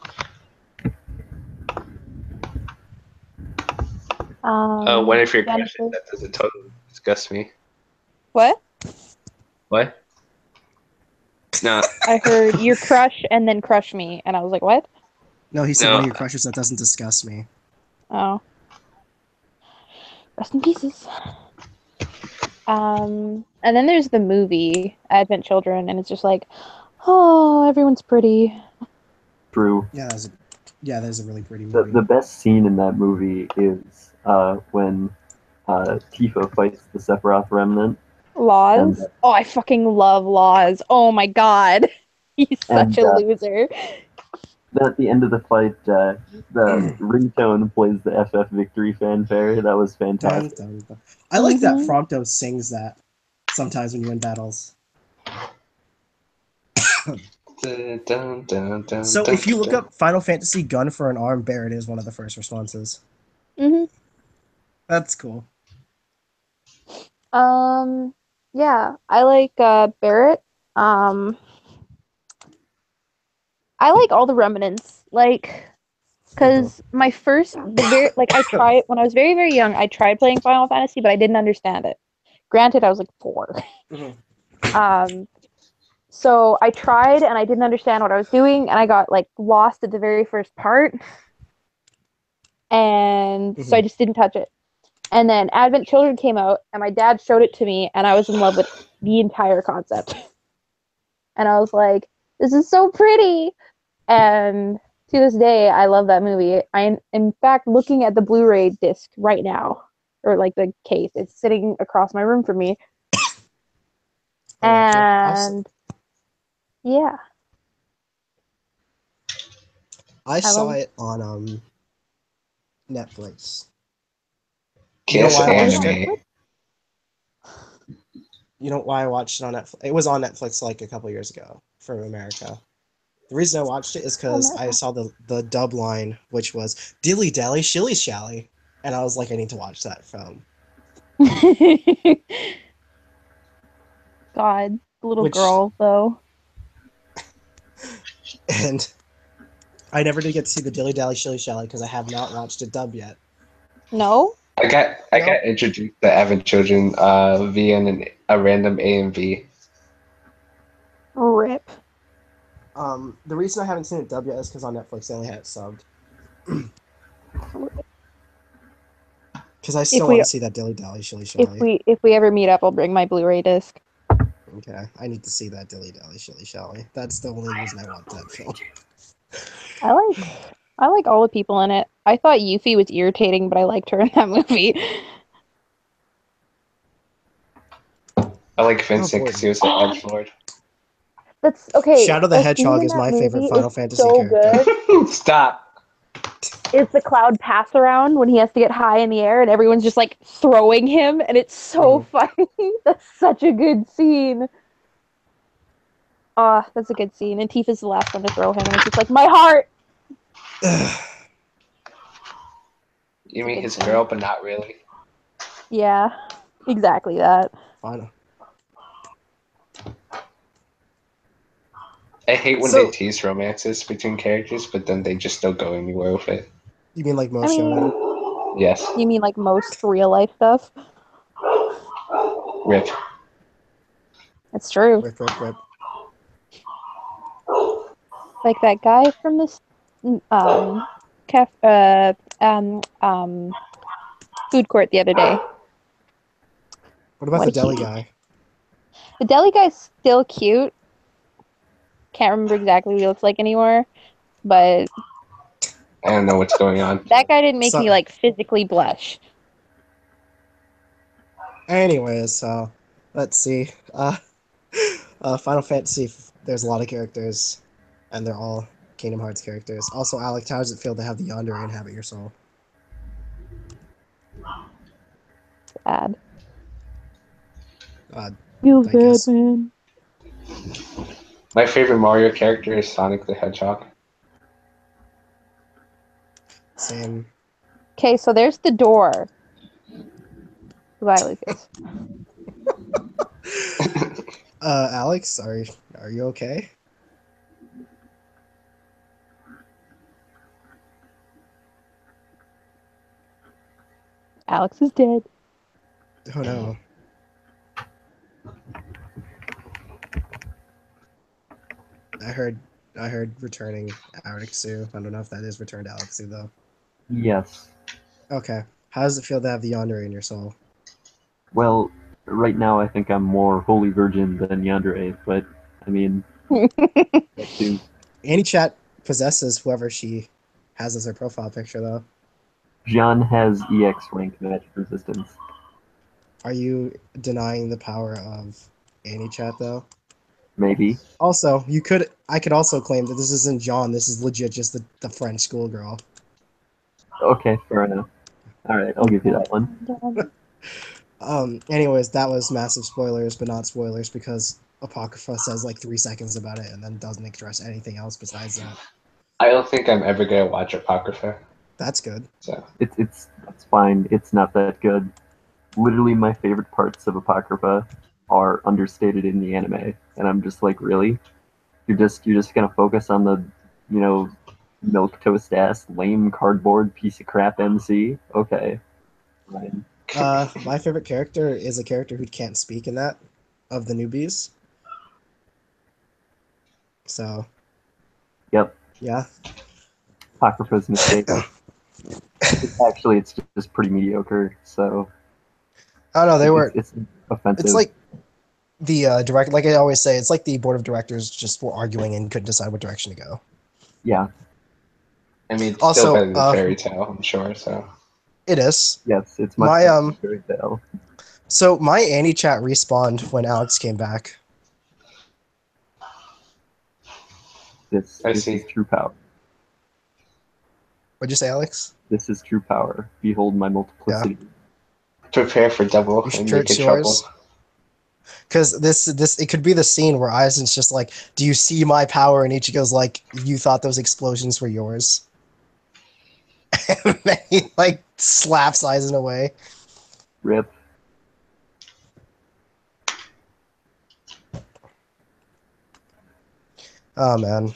One of your Jennifer. questions that doesn't totally disgust me. What? What? No. I heard your crush and then crush me, and I was like, what? No, he said No. one of your crushes that doesn't disgust me. Oh. Rest in pieces. And then there's the movie, Advent Children, and it's just like, oh, everyone's pretty. True. Yeah, there's a really pretty The movie. best scene in that movie is when Tifa fights the Sephiroth Remnant. Laws? And- Oh, I fucking love Laws. Oh my god. He's And, such a loser. Then at the end of the fight, the ringtone plays the FF Victory fanfare. That was fantastic. Dun, dun, dun. I like that Mhm. Prompto sings that sometimes when you win battles. So if you look up Final Fantasy Gun for an Arm, Barrett is one of the first responses. Mhm. That's cool. Yeah, I like Barrett. I like all the remnants, like, because my first, I tried, when I was very, very young, I tried playing Final Fantasy, but I didn't understand it. Granted, I was like 4. So I tried, and I didn't understand what I was doing, and I got, like, lost at the very first part, and so I just didn't touch it. And then Advent Children came out, and my dad showed it to me, and I was in love with the entire concept. And I was like, this is so pretty! And to this day, I love that movie. I'm, in fact, looking at the Blu-ray disc right now, or like the case. It's sitting across my room from me. And yeah, I saw it on Netflix. Kiss anime. it? You know why I watched it on Netflix? It was on Netflix like a couple years ago from America. The reason I watched it is because I saw the dub line, which was "Dilly Dally Shilly Shally," and I was like, I need to watch that film. God, the little girl though. And I never did get to see the Dilly Dally Shilly Shally because I have not watched it dub yet. No? I got introduced to Advent Children via a random AMV. RIP. The reason I haven't seen it dub yet is because on Netflix they only had it subbed. Because I still want to see that Dilly Dally Shilly Shally. If we ever meet up, I'll bring my Blu-ray disc. Okay, I need to see that Dilly Dally Shilly Shally. That's the only reason I want that film. I like all the people in it. I thought Yuffie was irritating, but I liked her in that movie. I like Vincent because he was an edgelord. That's okay. Shadow the Hedgehog is my favorite Final Fantasy character. Good. Stop. It's the cloud pass around when he has to get high in the air and everyone's just like throwing him, and it's so funny. That's such a good scene. That's a good scene. And Tifa's the last one to throw him, and it's just like, my heart! You mean his girl, but not really? Yeah, exactly that. Fine. I hate when they tease romances between characters, but then they just don't go anywhere with it. You mean like most shonen? Yes. You mean like most real life stuff? Rip. It's true. Rip. Like that guy from this food court the other day. What about the deli guy? The deli guy's still cute. Can't remember exactly what he looks like anymore, but I don't know what's going on. That guy didn't make me like physically blush. Anyways, let's see. Final Fantasy, there's a lot of characters, and they're all Kingdom Hearts characters. Also, Alex, how does it feel to have the Yandere inhabit your soul? Sad. Feel bad, man. My favorite Mario character is Sonic the Hedgehog. Same. Okay, so there's the door. Goodbye, Lucas. Alex, are you okay? Alex is dead. Oh no. I heard returning Alexu. I don't know if that is returned Alexu though. Yes. Okay. How does it feel to have the Yandere in your soul? Well, right now I think I'm more Holy Virgin than Yandere, but I mean, Anichat possesses whoever she has as her profile picture though. Jean has EX rank magic resistance. Are you denying the power of Anichat though? Maybe. Also, I could also claim that this isn't John, this is legit just the French schoolgirl. Okay, fair enough. Alright, I'll give you that one. Anyways, that was massive spoilers, but not spoilers because Apocrypha says like 3 seconds about it and then doesn't address anything else besides that. I don't think I'm ever gonna watch Apocrypha. That's good. So It's fine. It's not that good. Literally, my favorite parts of Apocrypha are understated in the anime, and I'm just like, really? You're just gonna focus on the, you know, milk toast ass lame cardboard piece of crap MC? Okay, fine. My favorite character is a character who can't speak in that, of the newbies. So, Yep, yeah. Apocrypha's mistake. Actually, it's just pretty mediocre. So Oh no, they were. it's offensive. It's like the direct. Like I always say, it's like the board of directors just were arguing and couldn't decide what direction to go. Yeah. I mean, it's Also, still better than Fairy Tail, I'm sure. So it is. Yes, it's much My better than Fairy Tail. So my Anichat respawned when Alex came back. This I this see. is true power. What'd you say, Alex? This is true power. Behold my multiplicity. Prepare for double You and sure make it's it trouble. yours? Because this it could be the scene where Aizen's just like, "Do you see my power?" And Ichigo's like, "You thought those explosions were yours." And then he like slaps Aizen away. Rip. Oh man.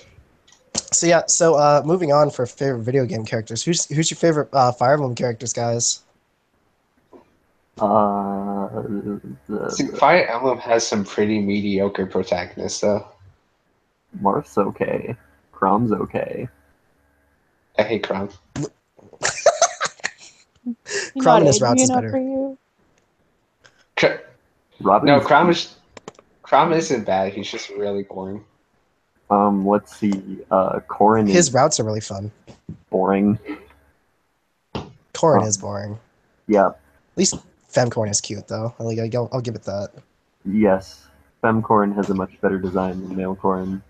So yeah. So moving on for favorite video game characters. Who's your favorite Fire Emblem characters, guys? See, Fire Emblem has some pretty mediocre protagonists, though. Marth's okay. Chrom's okay. I hate Crown. Chrom and his routes is Adriana better. for you. Robin. No, Crown isn't bad. He's just really boring. Let's see. Corrin His is routes are really fun. boring. Corrin is boring. Yeah. At least Femcorn is cute though. I'll give it that. Yes. Fem Corrin has a much better design than male Corrin.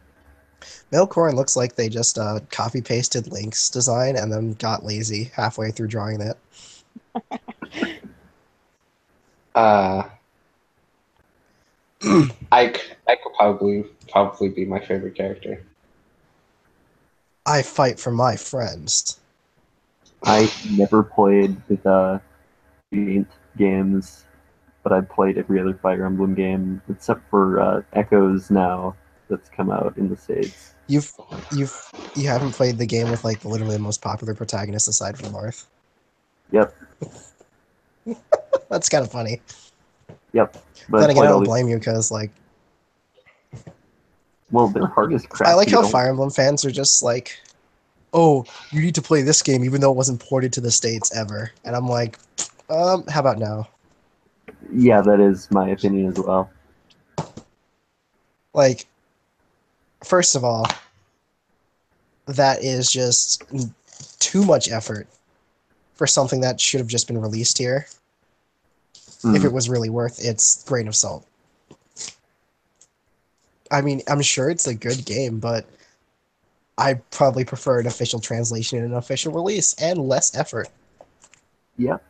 Male Corrin looks like they just copy pasted Link's design and then got lazy halfway through drawing it. Ike could probably be my favorite character. I fight for my friends. I never played the Paint games, but I've played every other Fire Emblem game except for Echoes now that's come out in the States. You haven't played the game with like literally the most popular protagonist aside from Marth. Yep. That's kind of funny. Yep. But Then again, I played all don't these- blame you because like Well, they're hard as crap. I like You how don't- Fire Emblem fans are just like, "Oh, you need to play this game even though it wasn't ported to the States ever," and I'm like, how about no? Yeah, that is my opinion as well. Like, first of all, that is just too much effort for something that should have just been released here. If it was really worth its grain of salt. I mean, I'm sure it's a good game, but I probably prefer an official translation and an official release and less effort. Yep.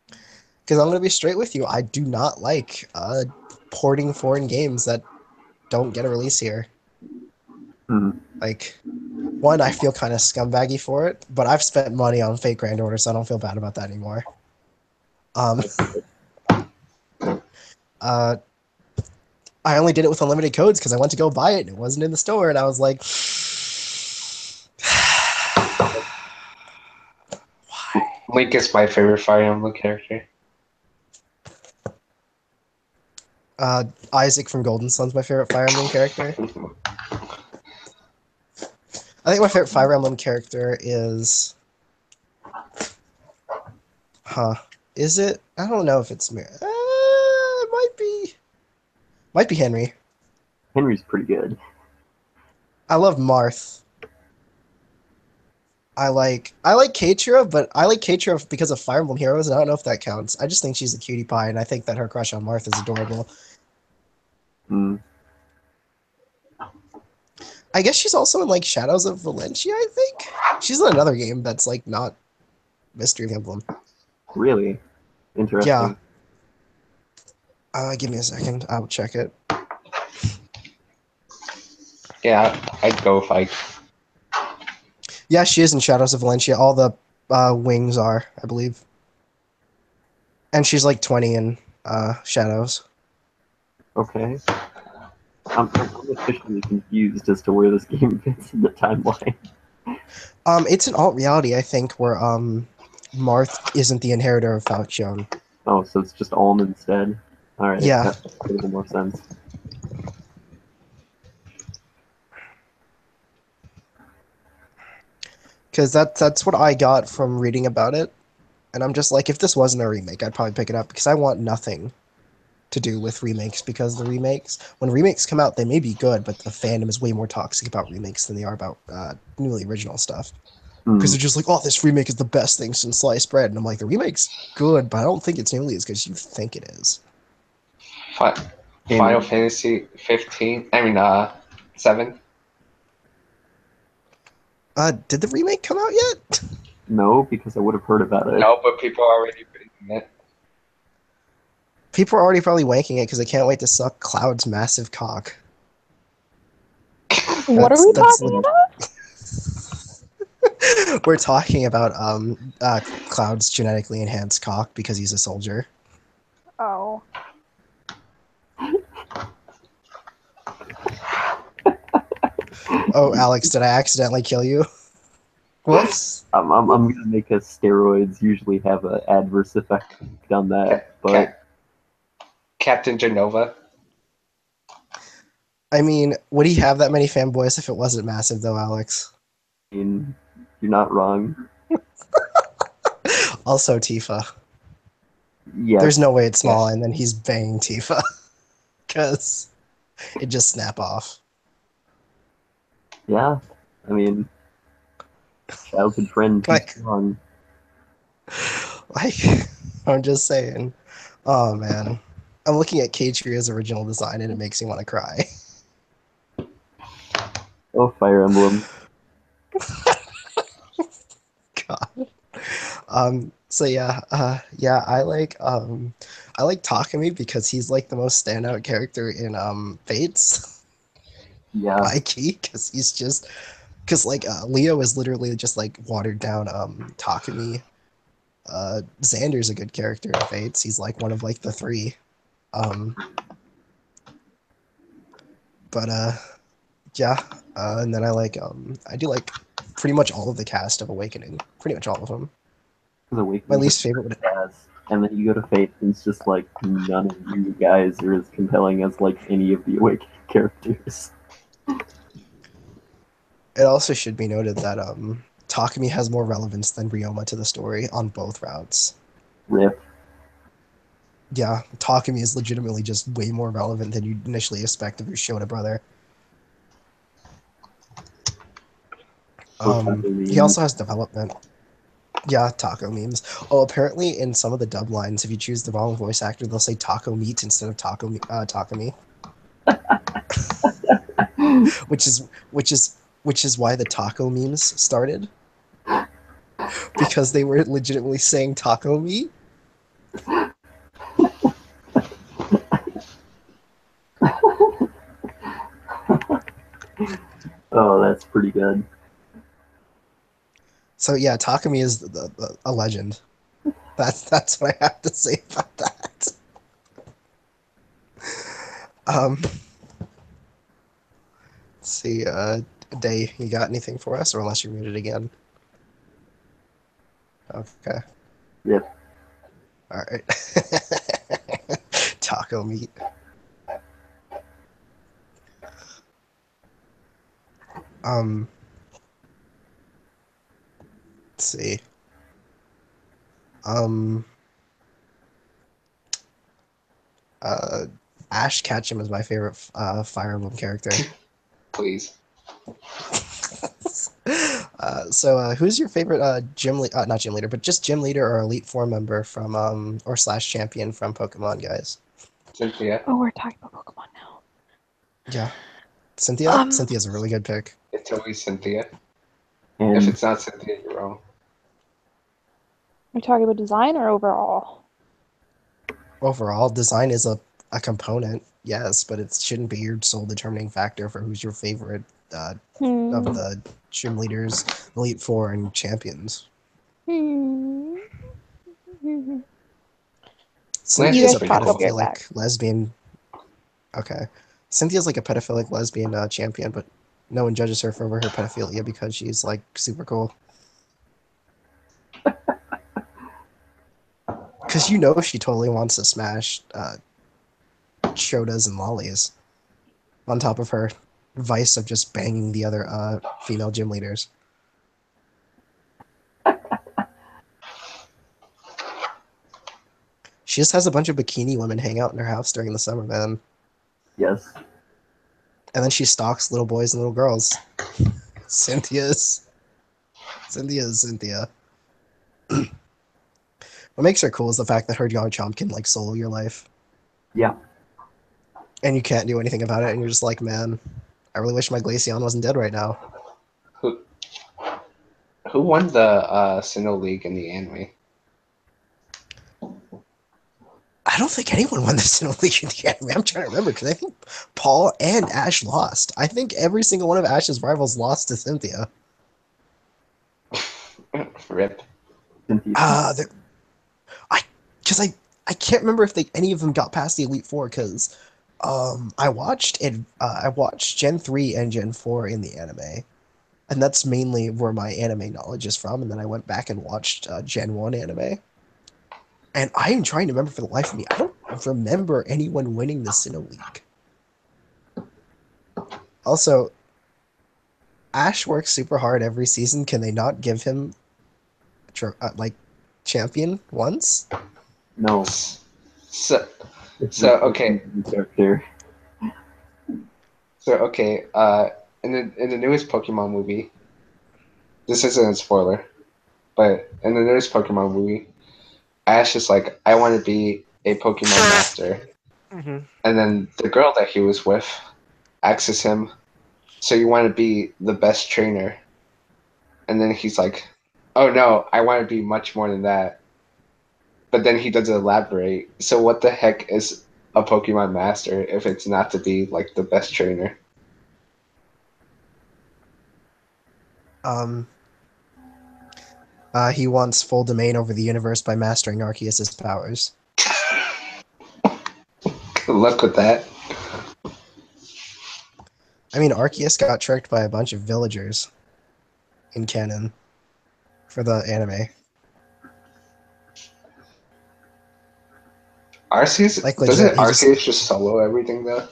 Because I'm going to be straight with you, I do not like porting foreign games that don't get a release here. Like, one, I feel kind of scumbaggy for it, but I've spent money on Fate Grand Order, so I don't feel bad about that anymore. I only did it with unlimited codes because I went to go buy it and it wasn't in the store, and I was like, why? Link is my favorite Fire Emblem character. Isaac from Golden Sun's my favorite Fire Emblem character. I think my favorite Fire Emblem character is... Is it? I don't know if it's me. It might be. Might be Henry. Henry's pretty good. I love Marth. I like Keitra, but I like Keitra because of Fire Emblem Heroes, and I don't know if that counts. I just think she's a cutie pie, and I think that her crush on Marth is adorable. I guess she's also in like Shadows of Valencia, I think. She's in another game that's like not Mystery Emblem. Really? Interesting. Yeah. Give me a second. I'll check it. Yeah, I'd go with Ike. Yeah, she is in Shadows of Valencia. All the wings are, I believe. And she's like 20 in Shadows. Okay. I'm officially confused as to where this game fits in the timeline. It's an alt reality, I think, where Marth isn't the inheritor of Falchion. Oh, so it's just Alm instead. All right, Yeah. that makes a little more sense. Because that's what I got from reading about it. And I'm just like, if this wasn't a remake, I'd probably pick it up because I want nothing to do with remakes, because the remakes, when remakes come out, they may be good, but the fandom is way more toxic about remakes than they are about newly original stuff. Because they're just like, oh, this remake is the best thing since sliced bread. And I'm like, the remake's good, but I don't think it's nearly as good as you think it is. Final Fantasy 15. I mean, 7. Did the remake come out yet? No, because I would have heard about it. No, but people are already reading it. People are already probably wanking it because they can't wait to suck Cloud's massive cock. What are we talking about? We're talking about Cloud's genetically enhanced cock because he's a soldier. Oh. Oh, Alex, did I accidentally kill you? Whoops. I'm gonna make us steroids usually have an adverse effect on that, but Captain Genova. I mean, would he have that many fanboys if it wasn't massive, though, Alex? I mean, you're not wrong. Also, Tifa. Yes. There's no way it's small, and then he's banging Tifa. Because it just snap off. Yeah, I mean, childhood friend too strong. Like, I'm just saying. Oh, man. I'm looking at K-Tria's original design, and it makes me want to cry. Oh, Fire Emblem. God. So yeah, I like Takumi because he's like the most standout character in Fates. Yeah. High key, because like Leo is literally just like watered down Takumi. Xander's a good character in Fates. He's like one of like the 3. But yeah, and then I do like pretty much all of the cast of Awakening. Pretty much all of them. My least favorite would and then you go to Fate and it's just like none of you guys are as compelling as like any of the Awakening characters. It also should be noted that Takumi has more relevance than Ryoma to the story on both routes. Rip. Yeah, Takumi is legitimately just way more relevant than you'd initially expect of your Shota brother. He also has development. Yeah, taco memes. Oh, apparently in some of the dub lines, if you choose the wrong voice actor, they'll say taco meat instead of Takumi. which is why the taco memes started. Because they were legitimately saying taco meat. Oh, that's pretty good. So yeah, Takumi is a legend. That's what I have to say about that. Let's see, Day, you got anything for us, or unless you read it again? Okay. Yep. All right. Taco meat. Let's see. Ash Ketchum is my favorite Fire Emblem character. Please. So who's your favorite gym not gym leader, but just gym leader or elite 4 member from or slash champion from Pokemon, guys? Cynthia. Oh, we're talking about Pokemon now. Yeah. Cynthia? Cynthia's a really good pick. It's always Cynthia. And if it's not Cynthia, you're wrong. Are you talking about design or overall? Overall, design is a component, yes, but it shouldn't be your sole determining factor for who's your favorite of Hmm. the gym leaders, Elite Four, and champions. Hmm. Cynthia's a You guys talk about pedophilic lesbian. Okay. Cynthia's like a pedophilic lesbian champion, but no one judges her for her pedophilia because she's like super cool. Because you know she totally wants to smash Shodas and lollies on top of her vice of just banging the other female gym leaders. She just has a bunch of bikini women hang out in her house during the summer, man. Yes. And then she stalks little boys and little girls. Cynthia's Cynthia. What makes her cool is the fact that her Chomp can like solo your life. Yeah. And you can't do anything about it, and you're just like, man, I really wish my Glaceon wasn't dead right now. Who won the Sinnoh League in the anime? I don't think anyone won the Sinnoh League in the anime. I'm trying to remember, because I think Paul and Ash lost. I think every single one of Ash's rivals lost to Cynthia. Rip. Because I can't remember if any of them got past the Elite Four, because I watched Gen 3 and Gen 4 in the anime. And that's mainly where my anime knowledge is from, and then I went back and watched Gen 1 anime. And I am trying to remember for the life of me, I don't remember anyone winning the Sinnoh League. Also, Ash works super hard every season. Can they not give him champion once? No. So okay. Character. So okay, in the newest Pokemon movie, this isn't a spoiler, but in the newest Pokemon movie, Ash is like, I want to be a Pokemon master, Mm-hmm. and then the girl that he was with asks him, so you want to be the best trainer? And then he's like, oh no, I want to be much more than that. But then he doesn't elaborate. So what the heck is a Pokemon master if it's not to be like the best trainer? He wants full domain over the universe by mastering Arceus's powers. Good luck with that. I mean, Arceus got tricked by a bunch of villagers in canon for the anime. Arceus, Like, legit, doesn't Arceus just solo everything though?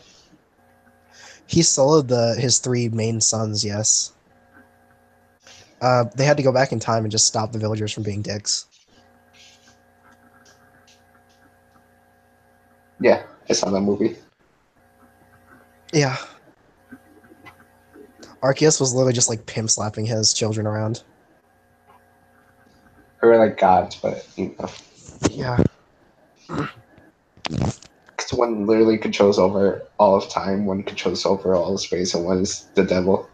He soloed his three main sons, yes. They had to go back in time and just stop the villagers from being dicks. Yeah, I saw that movie. Yeah. Arceus was literally just like pimp slapping his children around. They were like gods, but you know. Yeah. Because one literally controls over all of time, one controls over all of space, and one is the devil.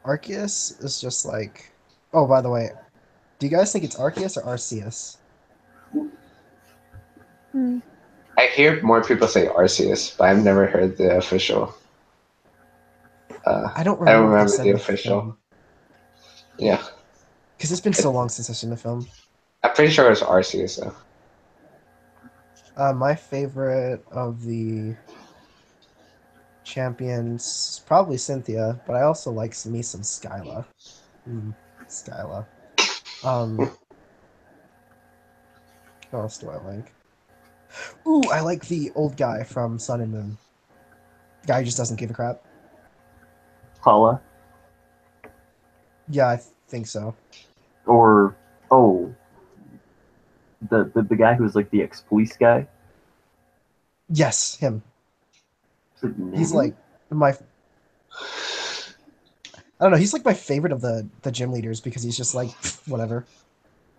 Arceus is just like... Oh, by the way, do you guys think it's Arceus or Arceus? I hear more people say Arceus, but I've never heard the official. I don't remember the official. Yeah. Because it's been so long since I've seen the film. I'm pretty sure it's Arceus, though. My favorite of the champions is probably Cynthia, but I also like me some Skyla. Skyla. What else do I like? Ooh, I like the old guy from Sun and Moon. Guy who just doesn't give a crap. Paula. Yeah, I think so. Or the guy who's like the ex-police guy. Yes, him. He's like my... I don't know, he's like my favorite of the gym leaders because he's just like, whatever.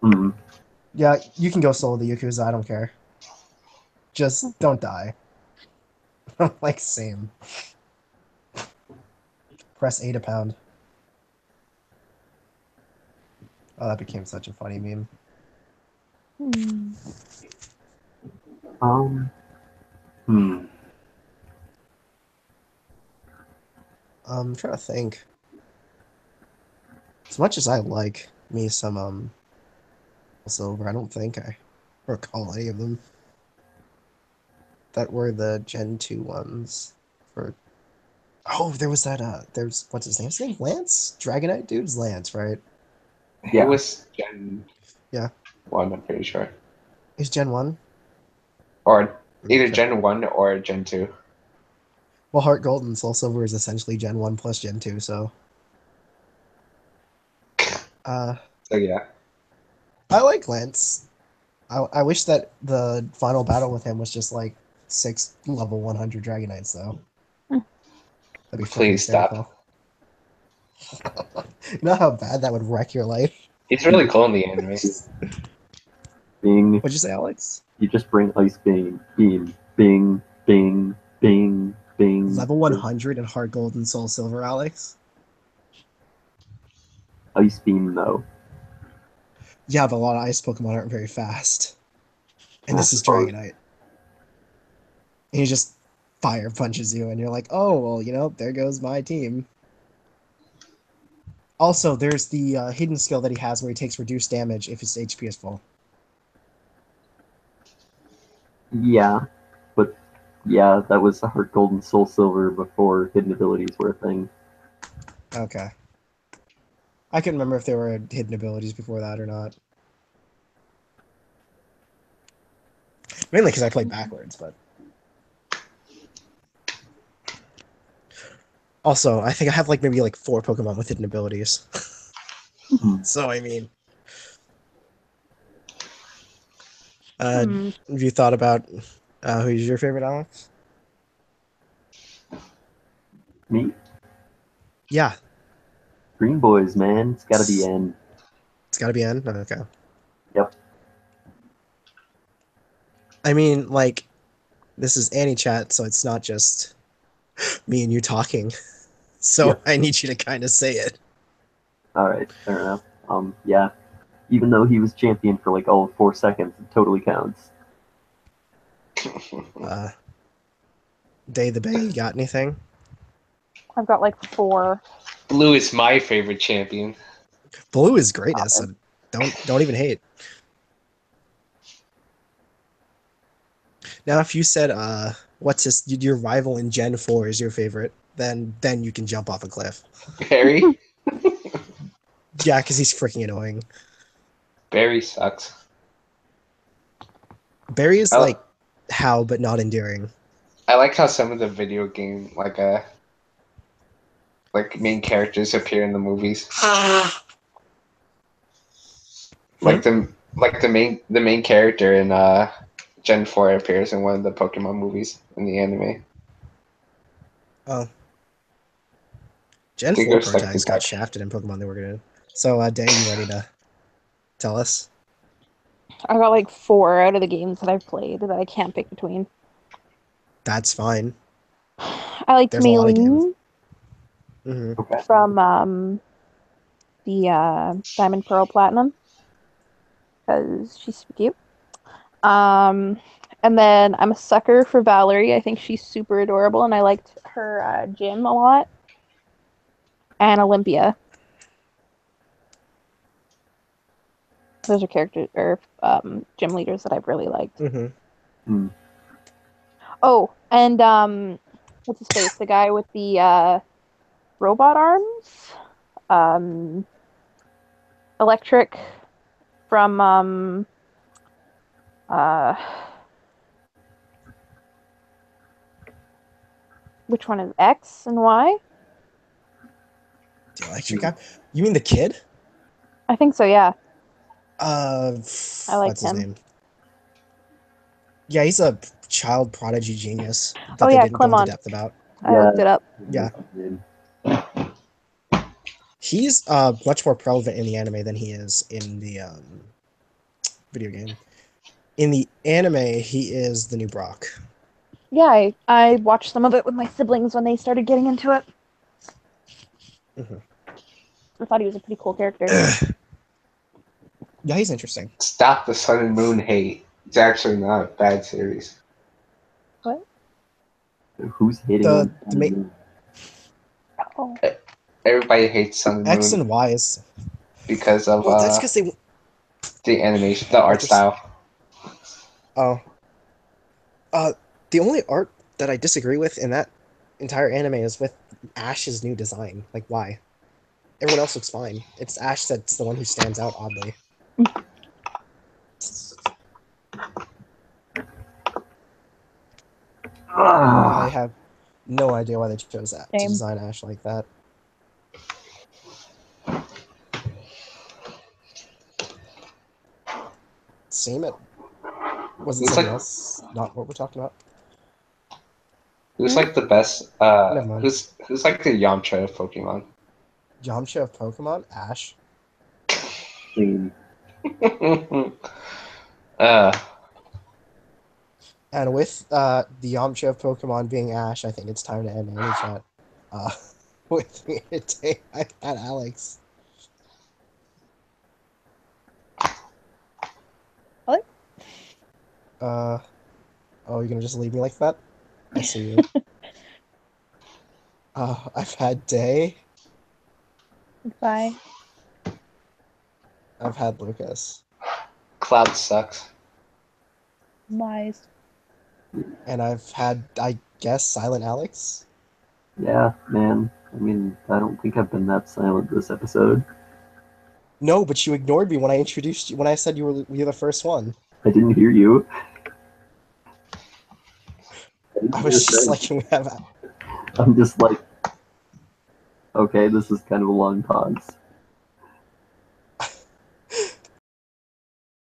Mm-hmm. Yeah, you can go solo the Yakuza, I don't care. Just don't die. Like, same. Press A to pound. Oh, that became such a funny meme. I'm trying to think. As much as I like me some Silver, I don't think I recall any of them that were the Gen 2 ones. For there was that there's what's his name? His name Lance? Dragonite dude's Lance, right? It was Gen Yeah. 1, I'm pretty sure. He's Gen 1? Or either Okay. Gen 1 or Gen 2. Well, Heart Gold and Soul Silver is essentially Gen 1 plus Gen 2, so So yeah. I like Lance. I wish that the final battle with him was just like 6 level 100 Dragonites, though. That'd be freaking Please hysterical. You know how bad that would wreck your life? He's really cool in the anime. Bing. What'd you say, Alex? You just bring Ice Beam. Bing. Bing. Bing. Bing. Bing. Level 100 and Heart Gold and Soul Silver, Alex? Ice Beam, though. Yeah, but a lot of ice Pokemon aren't very fast. And this is suppose. Dragonite. And he just fire punches you, and you're like, oh, well, you know, there goes my team. Also, there's the hidden skill that he has where he takes reduced damage if his HP is full. Yeah, but yeah, that was the Heart Gold and Soul Silver before hidden abilities were a thing. Okay. I couldn't remember if there were hidden abilities before that or not. Mainly because I played backwards, but... Also, I think I have maybe 4 Pokemon with hidden abilities. So, I mean... Have you thought about who's your favorite, Alex? Me? Yeah. Green Boys, man. It's gotta be N. It's gotta be N? Okay. Yep. I mean, this is Anichat, so it's not just me and you talking. So Yep. I need you to kind of say it. Alright, fair enough. Yeah. Even though he was champion for all of 4 seconds, it totally counts. Day the Bay, you got anything? I've got 4. Blue is my favorite champion. Blue is greatness, so don't even hate. Now, if you said what's your rival in Gen 4 is your favorite, then you can jump off a cliff. Barry? Yeah, because he's freaking annoying. Barry sucks. Barry is how, but not endearing. I like how some of the video game main characters appear in the movies. The main character in Gen 4 appears in one of the Pokemon movies in the anime. Oh. Gen 4 protagonists got shafted in Pokemon they were good. So, Day, you ready to tell us? I got 4 out of the games that I've played that I can't pick between. That's fine. I liked Maylene from the Diamond Pearl Platinum because she's super cute. And then I'm a sucker for Valerie. I think she's super adorable, and I liked her gym a lot. And Olympia. Those are characters or gym leaders that I've really liked. Oh, and what's his face? The guy with the robot arms? Electric from which one is X and Y? The electric guy? You mean the kid? I think so, yeah. I like what's his name? Yeah, he's a child prodigy genius that they didn't go into depth about. I looked it up. Yeah. He's much more relevant in the anime than he is in the video game. In the anime, he is the new Brock. Yeah, I watched some of it with my siblings when they started getting into it. I thought he was a pretty cool character. Yeah, he's interesting. Stop the Sun and Moon hate. It's actually not a bad series. What? Who's hating the Oh. Everybody hates Sun and X Moon and Y is because of well. That's because they. the animation, the art style. Oh. The only art that I disagree with in that entire anime is with Ash's new design. Like, why? Everyone else looks fine. It's Ash that's the one who stands out oddly. I have no idea why they chose that to design Ash like that. Same it. Was it something else? Not what we're talking about. Who's like the best? Never mind. Who's like the Yamcha of Pokemon? Yamcha of Pokemon? Ash. And with the Yamcha of Pokemon being Ash, I think it's time to end Anichat. With me today, I've had Alex. What? Oh, you're gonna just leave me like that? I see you. I've had Day. Bye. I've had Lucas. Cloud sucks. Lies. And I've had, I guess, Silent Alex. Yeah, man. I mean, I don't think I've been that silent this episode. No, but you ignored me when I introduced you, when I said you're the first one. I didn't hear you. I was just like, can we have... I'm just like, okay, this is kind of a long pause.